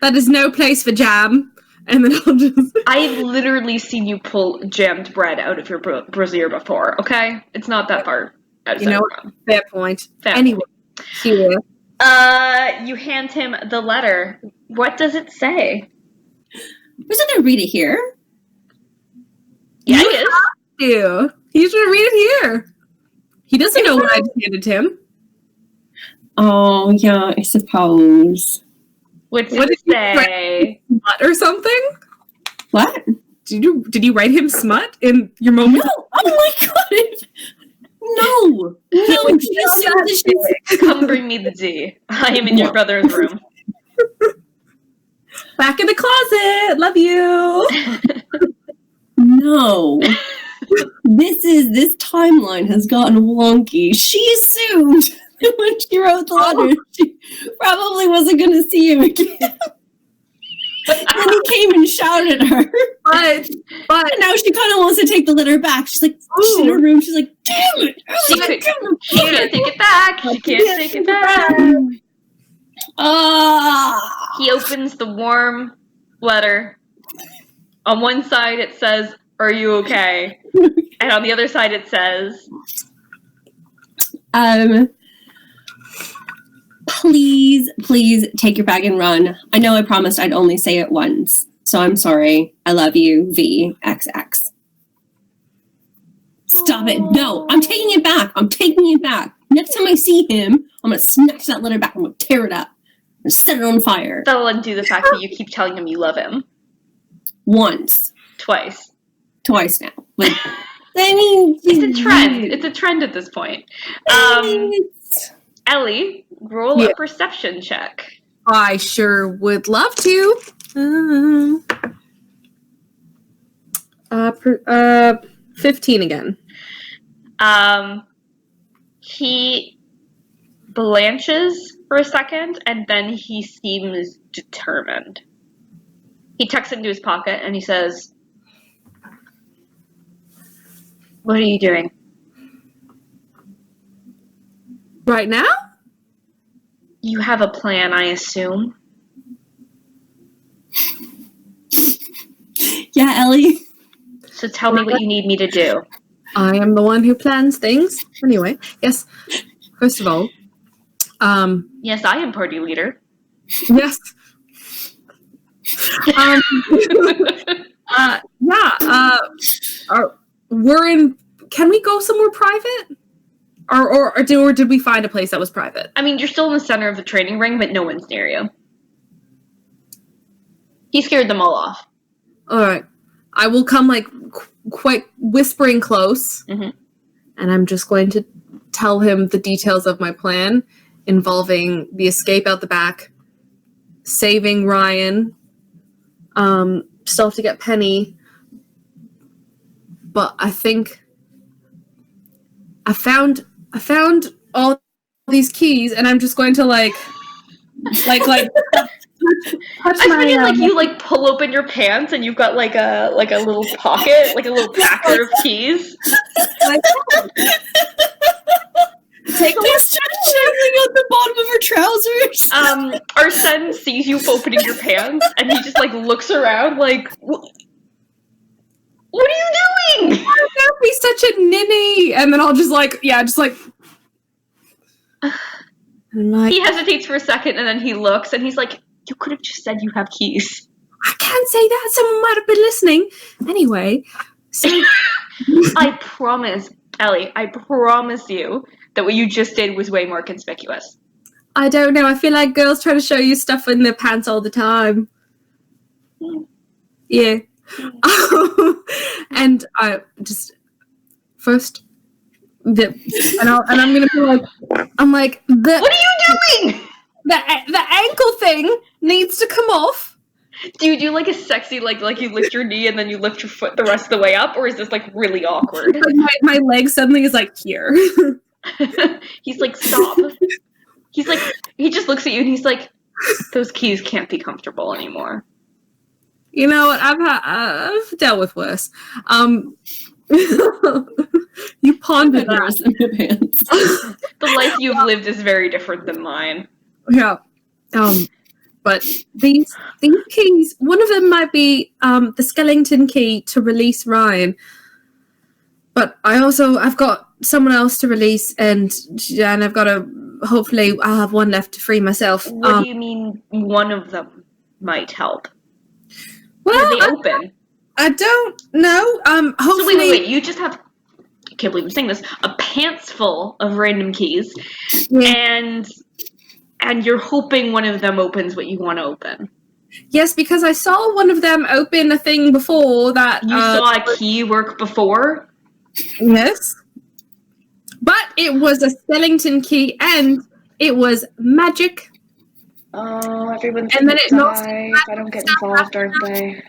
C: That is no place for jam. And then I'll just...
A: I've literally seen you pull jammed bread out of your brassiere before, okay? It's not that far outside.
C: You know, fair point. Anyway, here.
A: You hand him the letter. What does it say?
B: Who's going to read it here?
A: Yeah, he is.
C: You. He's going to read it here. He doesn't know what I just handed him.
B: Oh, yeah, I suppose.
A: What did
C: What
A: it
C: did you
A: say?
C: Smut or something?
B: What?
C: Did you write him smut in your moment?
B: No! Oh my god! No! No, Jesus!
A: Come bring me the D. I am in your brother's room.
C: Back in the closet. Love you.
B: No. This timeline has gotten wonky. She assumed that when she wrote the letter, she probably wasn't going to see him again. Then he came and shouted at her.
C: But
B: And now she kind of wants to take the letter back. She's like, she's in her room. She's like, damn it.
A: She can't take it back. She can't take it back. He opens the warm letter. On one side it says, "Are you okay?" And on the other side it says,
B: please take your bag and run. I know I promised I'd only say it once. So I'm sorry. I love you, VXX. Stop it. No, I'm taking it back. I'm taking it back. Next time I see him, I'm going to snatch that letter back. I'm going to tear it up. I'm going to set it on fire.
A: that'll undo the fact that you keep telling him you love him.
B: Once.
A: Twice.
B: Twice now. But, I mean...
A: It's a trend. It's a trend at this point. Ellie, roll a perception check.
C: I sure would love to. 15 again.
A: He blanches for a second, and then he seems determined. He tucks it into his pocket, and he says, "What are you doing?"
C: Right now?
A: You have a plan, I assume.
B: Yeah, Ellie.
A: So tell me what you need me to do.
C: I am the one who plans things. Anyway, yes. First of all,
A: Yes, I am party leader.
C: yes. We're in. Can we go somewhere private, or did we find a place that was private?
A: I mean, you're still in the center of the training ring, but no one's near you. He scared them all off.
C: All right, I will come like quite whispering close,
A: Mm-hmm.
C: and I'm just going to tell him the details of my plan, involving the escape out the back, saving Ryan, still have to get Penny. But I think I found all these keys, and I'm just going to like touch
A: I imagine like you like pull open your pants and you've got like a little pocket, like a little packer of keys.
B: Take a look. Showing out the bottom of her trousers.
A: Arsen sees you opening your pants and he just like looks around like, what are you doing?
C: Don't be such a ninny. And then I'll just like.
A: He hesitates for a second and then he looks and he's like, you could have just said you have keys.
C: I can't say that. Someone might have been listening. Anyway, so
A: I promise, Elly, I promise you that what you just did was way more conspicuous.
C: I don't know. I feel like girls try to show you stuff in their pants all the time. Yeah. And I just first and I'm gonna be like, what
A: are you doing?
C: The ankle thing needs to come off.
A: Do you do like a sexy like you lift your knee and then you lift your foot the rest of the way up, or is this like really awkward?
C: My leg suddenly is like here.
A: He's like, stop. He's like, he just looks at you and he's like, those keys can't be comfortable anymore.
C: You know what? I've dealt with worse. You pondered that.
A: The life you've lived is very different than mine.
C: Yeah. But these keys, one of them might be the skeleton key to release Ryan. But I've got someone else to release, and I've got hopefully I'll have one left to free myself.
A: What do you mean one of them might help?
C: Well,
A: are they open?
C: I don't know. Hopefully.
A: So wait, you just have, I can't believe I'm saying this, a pants full of random keys, and you're hoping one of them opens what you want to open.
C: Yes, because I saw one of them open a thing before that.
A: You saw a key work before?
C: Yes. But it was a skeleton key and it was magic.
A: Oh, everyone's
C: and then
A: gonna die if I don't get involved, aren't they?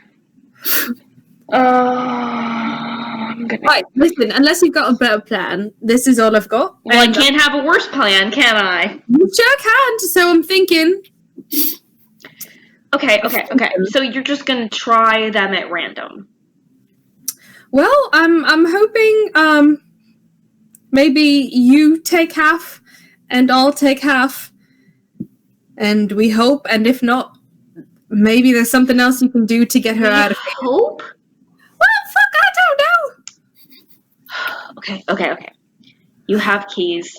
A: I'm gonna...
C: Right, listen, unless you've got a better plan, this is all I've got.
A: Well, I can't have a worse plan, can I?
C: You sure can, so I'm thinking.
A: Okay. So you're just gonna try them at random.
C: Well, I'm hoping maybe you take half and I'll take half. And we hope, and if not, maybe there's something else you can do to get her out of here.
A: Hope?
C: Well, fuck, I don't know.
A: Okay. You have keys.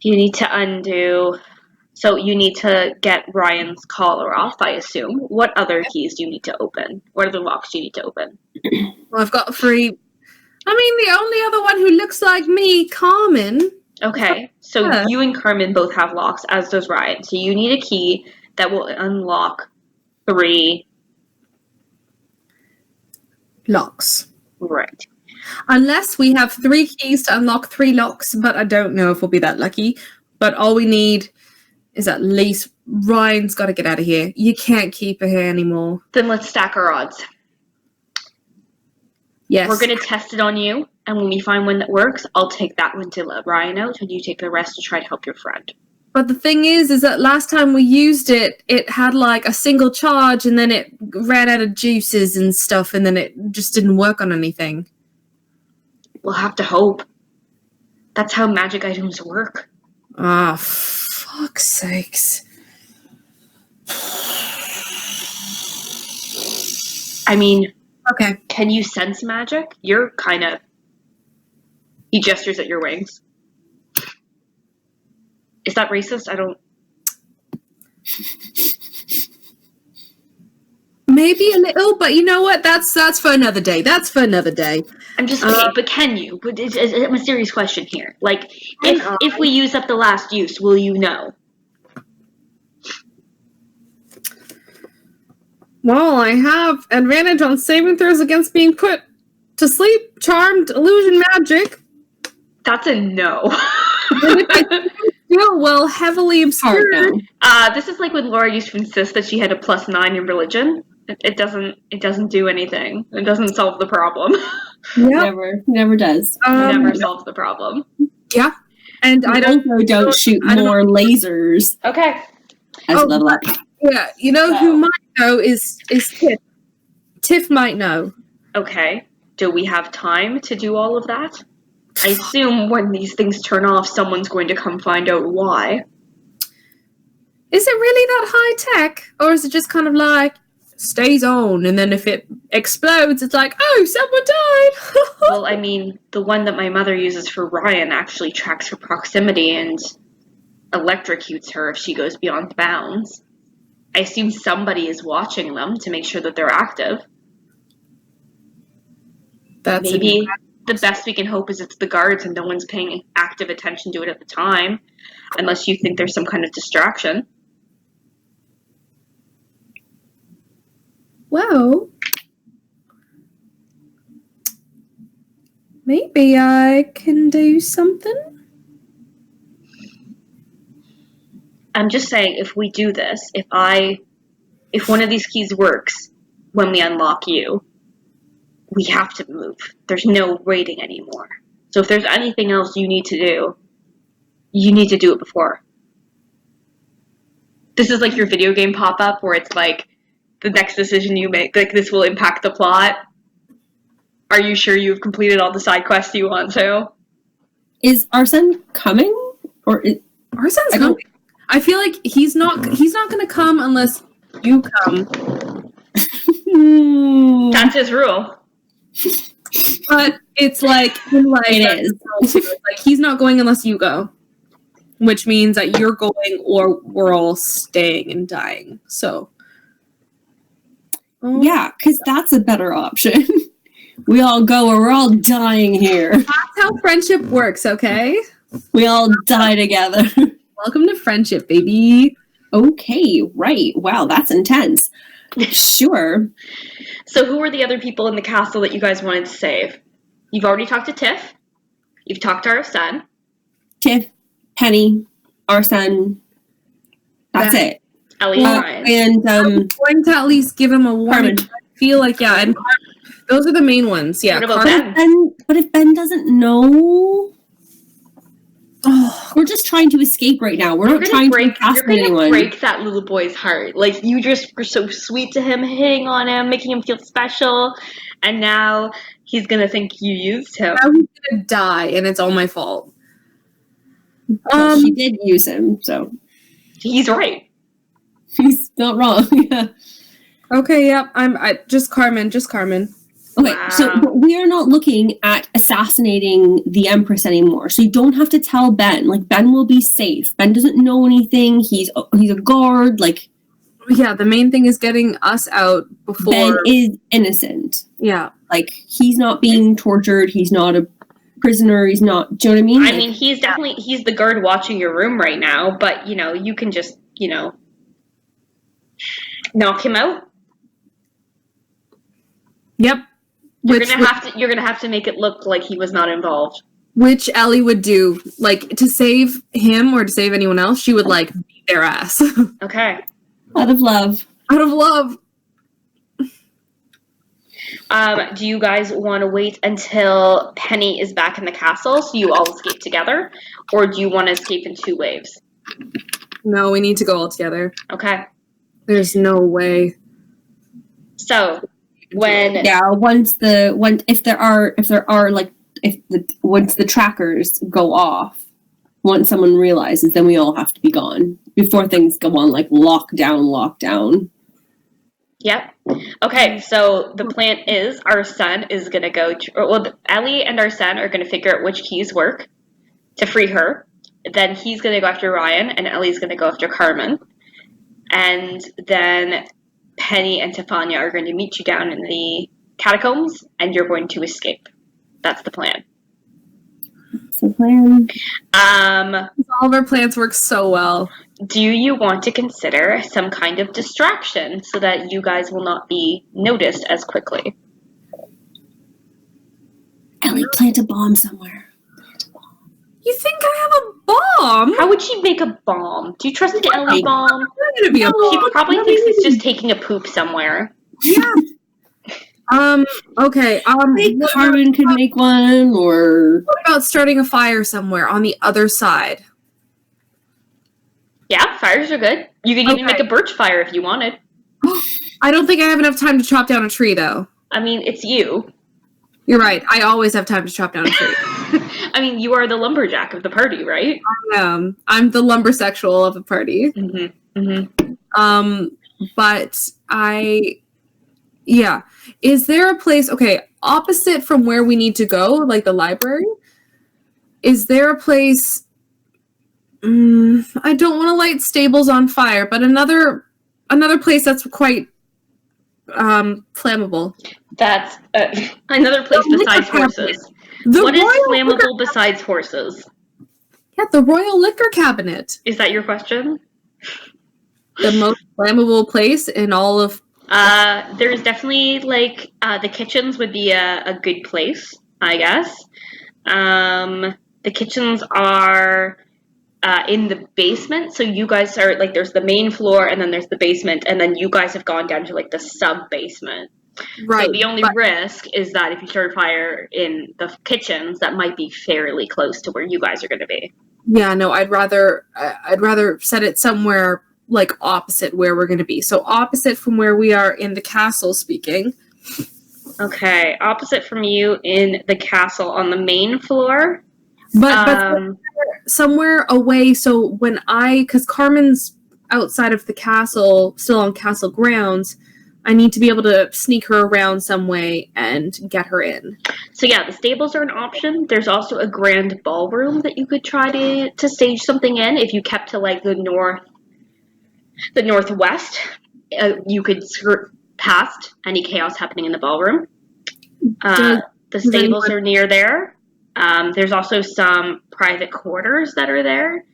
A: You need to undo. So you need to get Ryan's collar off, I assume. What other keys do you need to open? What other locks do you need to open?
C: Well, I've got 3. I mean, the only other one who looks like me, Carmen.
A: Okay, so you and Carmen both have locks, as does Ryan. So you need a key that will unlock 3
C: locks.
A: Right.
C: Unless we have 3 keys to unlock 3 locks, but I don't know if we'll be that lucky. But all we need is at least Ryan's got to get out of here. You can't keep her here anymore.
A: Then let's stack our odds.
C: Yes.
A: We're going to test it on you, and when we find one that works, I'll take that one to let Ryan out, and you take the rest to try to help your friend.
C: But the thing is that last time we used it, it had like a single charge, and then it ran out of juices and stuff, and then it just didn't work on anything.
A: We'll have to hope. That's how magic items work.
C: Ah, fuck's sakes.
A: I mean...
C: Okay.
A: Can you sense magic? You're kind of... He gestures at your wings. Is that racist? I don't...
C: Maybe a little, but you know what? That's for another day. That's for another day.
A: I'm just kidding, but can you? But it's a serious question here. Like, if we use up the last use, will you know?
C: Well, I have advantage on saving throws against being put to sleep, charmed, illusion, magic.
A: That's a no.
C: still, well, heavily
B: Hard
C: obscured.
B: now.
A: This is like when Laura used to insist that she had a +9 in religion. It doesn't do anything. It doesn't solve the problem.
C: Yep.
B: Never does.
A: Never solves the problem.
C: Yeah. And
B: I don't shoot more lasers
A: Okay.
B: as a level up.
C: Yeah, you know who might know is Tiff. Tiff might know.
A: Okay. Do we have time to do all of that? I assume when these things turn off, someone's going to come find out why.
C: Is it really that high tech? Or is it just kind of like, stays on, and then if it explodes, it's like, oh, someone died!
A: Well, I mean, the one that my mother uses for Ryan actually tracks her proximity and electrocutes her if she goes beyond bounds. I assume somebody is watching them to make sure that they're active.
C: That's
A: Maybe the best we can hope is it's the guards and no one's paying active attention to it at the time, unless you think there's some kind of distraction.
C: Well, maybe I can do something.
A: I'm just saying, if we do this, if one of these keys works when we unlock you, we have to move. There's no waiting anymore. So if there's anything else you need to do, you need to do it before. This is like your video game pop-up where it's like, the next decision you make, like, this will impact the plot. Are you sure you've completed all the side quests you want to?
B: Is Arsen coming? Or
C: Arsen's coming. I feel like he's not going to come unless you come.
A: That's his rule.
C: But it's like
B: it is.
C: Like he's not going unless you go, which means that you're going or we're all staying and dying. So.
B: Yeah, because that's a better option. We all go or we're all dying here.
C: That's how friendship works, okay?
B: We all die together.
C: Welcome to friendship, baby.
B: Okay, right. Wow, that's intense. Sure.
A: So who are the other people in the castle that you guys wanted to save? You've already talked to Tiff. You've talked to Arsen.
B: Tiff, Penny, Arsen. That's it.
A: Elly and Ryan.
B: And
C: I'm going to at least give him a warning.
B: Carmen.
C: I feel like, yeah, and those are the main ones. Yeah.
A: What about
C: Carmen.
B: but if Ben doesn't know, we're just trying to escape right now. We're not trying to assassinate anyone.
A: Break that little boy's heart. Like, you just were so sweet to him, hitting on him, making him feel special, and now he's gonna think you used him.
C: Now he's gonna die, and it's all my fault.
B: She did use him, so
A: He's right.
B: he's not wrong. Yeah.
C: Okay, yep. Just Carmen.
B: Okay,
A: Wow.
B: so but we are not looking at assassinating the Empress anymore. So you don't have to tell Ben. Like, Ben will be safe. Ben doesn't know anything. He's a guard. Like,
C: Yeah, the main thing is getting us out before.
B: Ben is innocent.
C: Yeah.
B: Like, he's not being tortured. He's not a prisoner. He's not. Do you know what I mean?
A: I mean, he's the guard watching your room right now, but, you can just, knock him out.
C: Yep.
A: You're gonna have to make it look like he was not involved.
C: Which Elly would do, like, to save him or to save anyone else, she would, like, beat their ass.
A: Okay.
B: Out of love.
C: Out of love.
A: Do you guys want to wait until Penny is back in the castle so you all escape together? Or do you want to escape in 2 waves?
C: No, we need to go all together.
A: Okay.
C: There's no way.
A: So,
B: once the trackers go off, once someone realizes, then we all have to be gone before things go on like lockdown.
A: Yep. Okay, so the plan is Arsen is going to go... Elly and Arsen are going to figure out which keys work to free her. Then he's going to go after Ryan, and Ellie's going to go after Carmen. And then Penny and Tifania are going to meet you down in the catacombs, and you're going to escape. That's the plan.
B: That's the plan.
C: All of our plans work so well.
A: Do you want to consider some kind of distraction so that you guys will not be noticed as quickly?
B: Elly, plant a bomb somewhere.
C: You think I have a bomb?
A: How would she make a bomb? Do you trust an Elly bomb?
C: It's gonna be a
A: She
C: bomb.
A: probably thinks it's just taking a poop somewhere.
C: Yeah. Okay. What
B: Carmen could make one, or
C: about starting a fire somewhere on the other side?
A: Yeah, fires are good. You could even make a birch fire if you wanted.
C: I don't think I have enough time to chop down a tree, though.
A: I mean, it's you.
C: You're right. I always have time to chop down a tree.
A: I mean, you are the lumberjack of the party, right?
C: I'm the lumbersexual of the party.
A: Mm-hmm. Mm-hmm.
C: But yeah. Is there a place, opposite from where we need to go, like the library? Is there a place, I don't want to light stables on fire, but another place that's quite flammable.
A: That's another place besides horses. What is flammable besides horses?
C: Yeah, the Royal Liquor Cabinet.
A: Is that your question?
C: The most flammable place in all of...
A: There's definitely, the kitchens would be a good place, I guess. The kitchens are in the basement, so you guys are, there's the main floor, and then there's the basement, and then you guys have gone down to, the sub-basement.
C: Right.
A: So the only risk is that if you start a fire in the kitchens, that might be fairly close to where you guys are going to be.
C: Yeah, no, I'd rather set it somewhere opposite where we're going to be. So opposite from where we are in the castle speaking.
A: Okay, opposite from you in the castle on the main floor.
C: But somewhere away, so because Carmen's outside of the castle, still on castle grounds, I need to be able to sneak her around some way and get her in.
A: So yeah, the stables are an option. There's also a grand ballroom that you could try to stage something in if you kept to the northwest. You could skirt past any chaos happening in the ballroom. The stables are near there. There's also some private quarters that are there.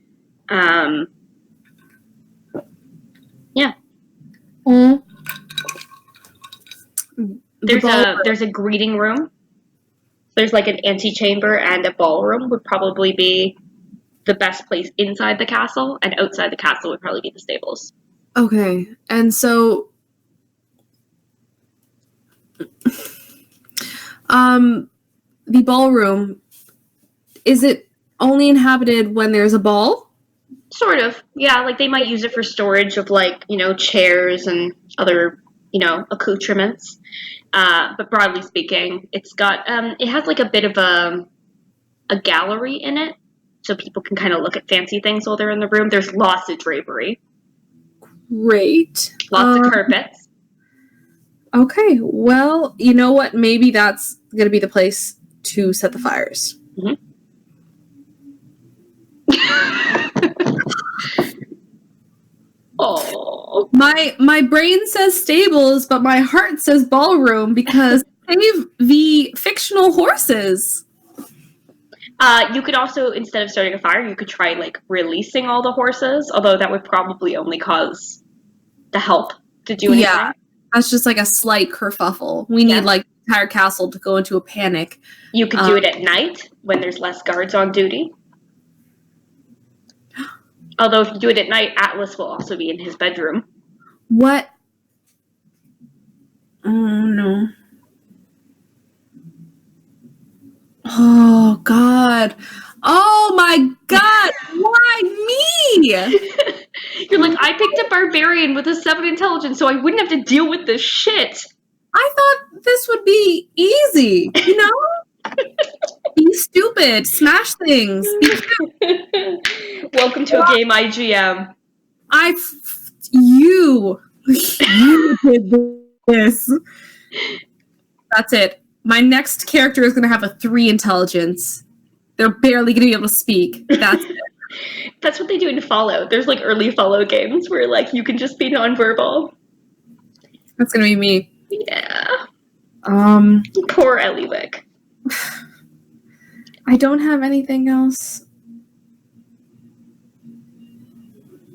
A: Yeah.
C: Mm.
A: There's a greeting room. There's an antechamber, and a ballroom would probably be the best place inside the castle, and outside the castle would probably be the stables.
C: Okay, and so the ballroom, is it only inhabited when there's a ball?
A: Sort of. Yeah, they might use it for storage of chairs and other, accoutrements. But broadly speaking, it's got it has a bit of a gallery in it, so people can kind of look at fancy things while they're in the room. There's lots of drapery.
C: Great.
A: Lots of carpets.
C: Okay, well, you know what? Maybe that's going to be the place to set the fires.
A: Mm-hmm. Oh,
C: my brain says stables, but my heart says ballroom because save the fictional horses.
A: You could also, instead of starting a fire, you could try releasing all the horses, although that would probably only cause the help to do anything.
C: Yeah, that's just a slight kerfuffle. We need the entire castle to go into a panic.
A: You could do it at night when there's less guards on duty. Although if you do it at night, Atlas will also be in his bedroom.
C: What? Oh, no. Oh, God. Oh, my God. Why me?
A: You're I picked a barbarian with a 7 intelligence, so I wouldn't have to deal with this shit.
C: I thought this would be easy, Be stupid. Smash things.
A: Welcome to a game IGM.
C: You did this. That's it. My next character is going to have a 3 intelligence. They're barely going to be able to speak. That's it.
A: That's what they do in Fallout. There's early Fallout games where you can just be nonverbal.
C: That's going to be me.
A: Yeah.
C: Poor
A: Elly Pilwicken.
C: I don't have anything else.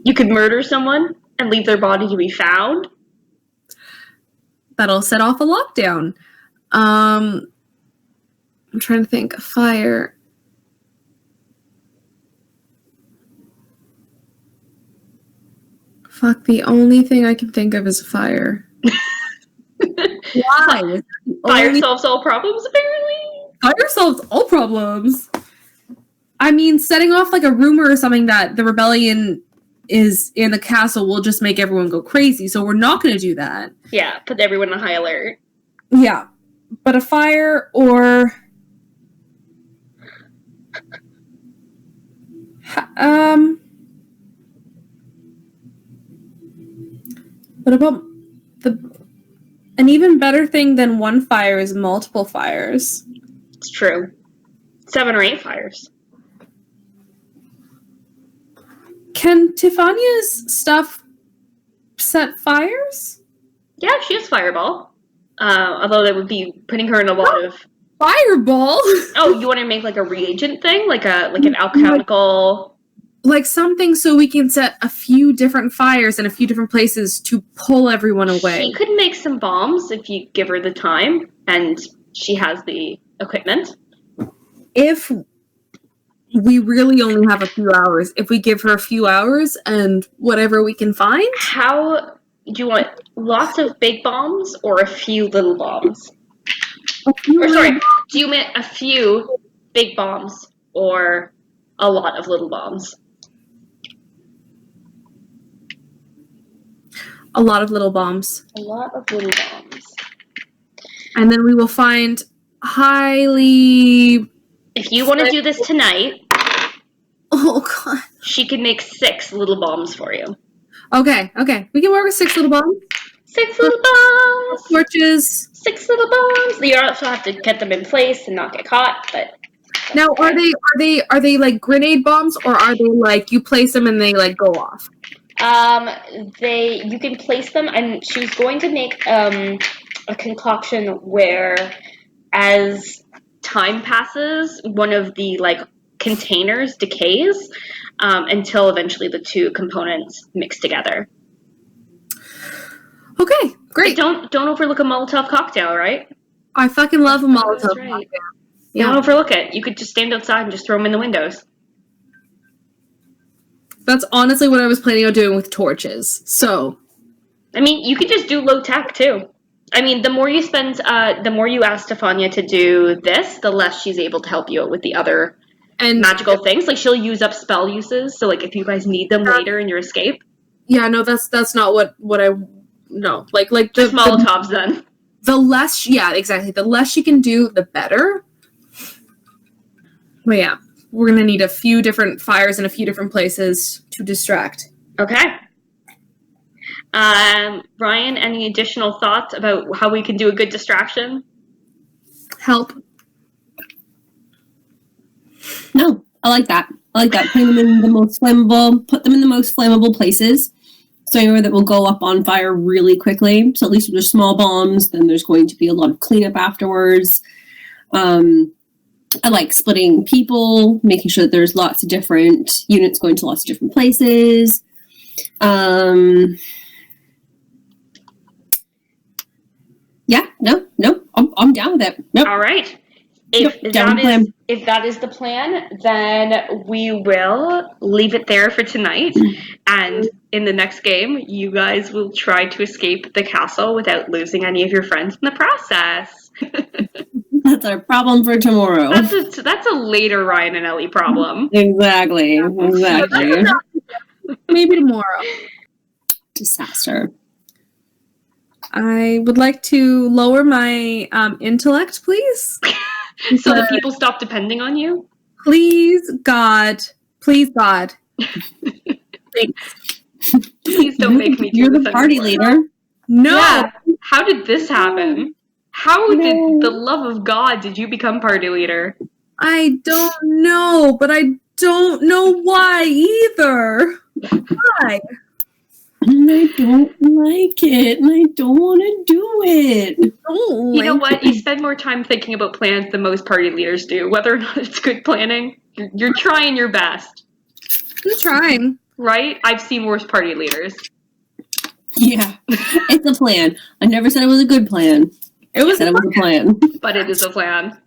A: You could murder someone and leave their body to be found.
C: That'll set off a lockdown. I'm trying to think. Fire. Fuck, the only thing I can think of is fire. Why?
A: Fire solves all problems, apparently.
C: Fire solves all problems. I mean, setting off like a rumor or something that the rebellion is in the castle will just make everyone go crazy. So we're not going to do that.
A: Yeah, put everyone on high alert.
C: Yeah, but a fire or what about an even better thing than one fire is multiple fires.
A: It's true. 7 or 8 fires.
C: Can Tifania's stuff set fires?
A: Yeah, she has fireball. Although that would be putting her in a lot of...
C: Fireball?
A: Oh, you want to make like a reagent thing? Like an alchemical...
C: Like something so we can set a few different fires in a few different places to pull everyone away.
A: She could make some bombs if you give her the time, and she has the equipment.
C: If we really only have a few hours, if we give her a few hours and whatever we can find.
A: How do you want lots of big bombs or a few little bombs? Do you mean a few big bombs or a lot of little bombs?
C: A lot of little bombs.
A: A lot of little bombs.
C: And then we will find highly...
A: If you want to do this tonight...
C: Oh, God.
A: She can make 6 little bombs for you.
C: Okay. We can work with 6 little bombs.
A: 6 little bombs!
C: Torches.
A: 6 little bombs! You also have to get them in place and not get caught, but...
C: Now, are they like grenade bombs, or are they like you place them and they like go off?
A: You can place them, and she was going to make a concoction where, as time passes, one of the like containers decays until eventually the 2 components mix together.
C: Okay, great.
A: But don't overlook a Molotov cocktail, right?
C: I fucking love a Molotov
A: That's right.
C: cocktail.
A: Don't overlook it. You could just stand outside and just throw them in the windows.
C: That's honestly what I was planning on doing with torches. So,
A: I mean, you could just do low tech too. I mean, the more you spend, the more you ask Tifania to do this, the less she's able to help you out with the other magical things. Like she'll use up spell uses. So, like if you guys need them later in your escape.
C: Yeah, no, that's not what I no like
A: just Molotovs then.
C: The less, yeah, exactly. The less she can do, the better. But yeah, we're going to need a few different fires in a few different places to distract.
A: Okay. Ryan, any additional thoughts about how we can do a good distraction?
C: Help.
B: No, I like that. Putting them in the most flammable places. So anywhere that will go up on fire really quickly. So at least if there's small bombs, then there's going to be a lot of cleanup afterwards. I like splitting people, making sure that there's lots of different units going to lots of different places. Yeah, no, I'm down with it. Nope.
A: All right. If that is the plan, then we will leave it there for tonight. And in the next game, you guys will try to escape the castle without losing any of your friends in the process.
B: That's our problem for tomorrow.
A: That's a later Ryan and Elly problem.
B: Exactly.
C: Maybe tomorrow.
B: Disaster.
C: I would like to lower my intellect, please.
A: So that people stop depending on you?
C: Please, God. Please, God.
A: Thanks. Please don't make me do
B: You're
A: this
B: the party leader.
C: No.
A: Yeah. How did this happen? How did the love of God did you become party leader?
C: I don't know, but I don't know why either. Why?
B: And I don't like it, and I don't want to do it.
A: You know what? You spend more time thinking about plans than most party leaders do, whether or not it's good planning. You're trying your best.
C: I'm trying.
A: Right? I've seen worse party leaders.
B: Yeah, it's a plan. I never said it was a good plan.
C: It was
B: a plan.
A: But it is a plan.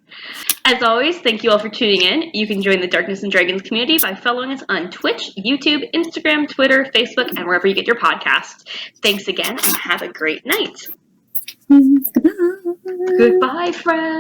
A: As always, thank you all for tuning in. You can join the Darkness and Dragons community by following us on Twitch, YouTube, Instagram, Twitter, Facebook, and wherever you get your podcasts. Thanks again, and have a great night.
B: Goodbye.
A: Goodbye, friends.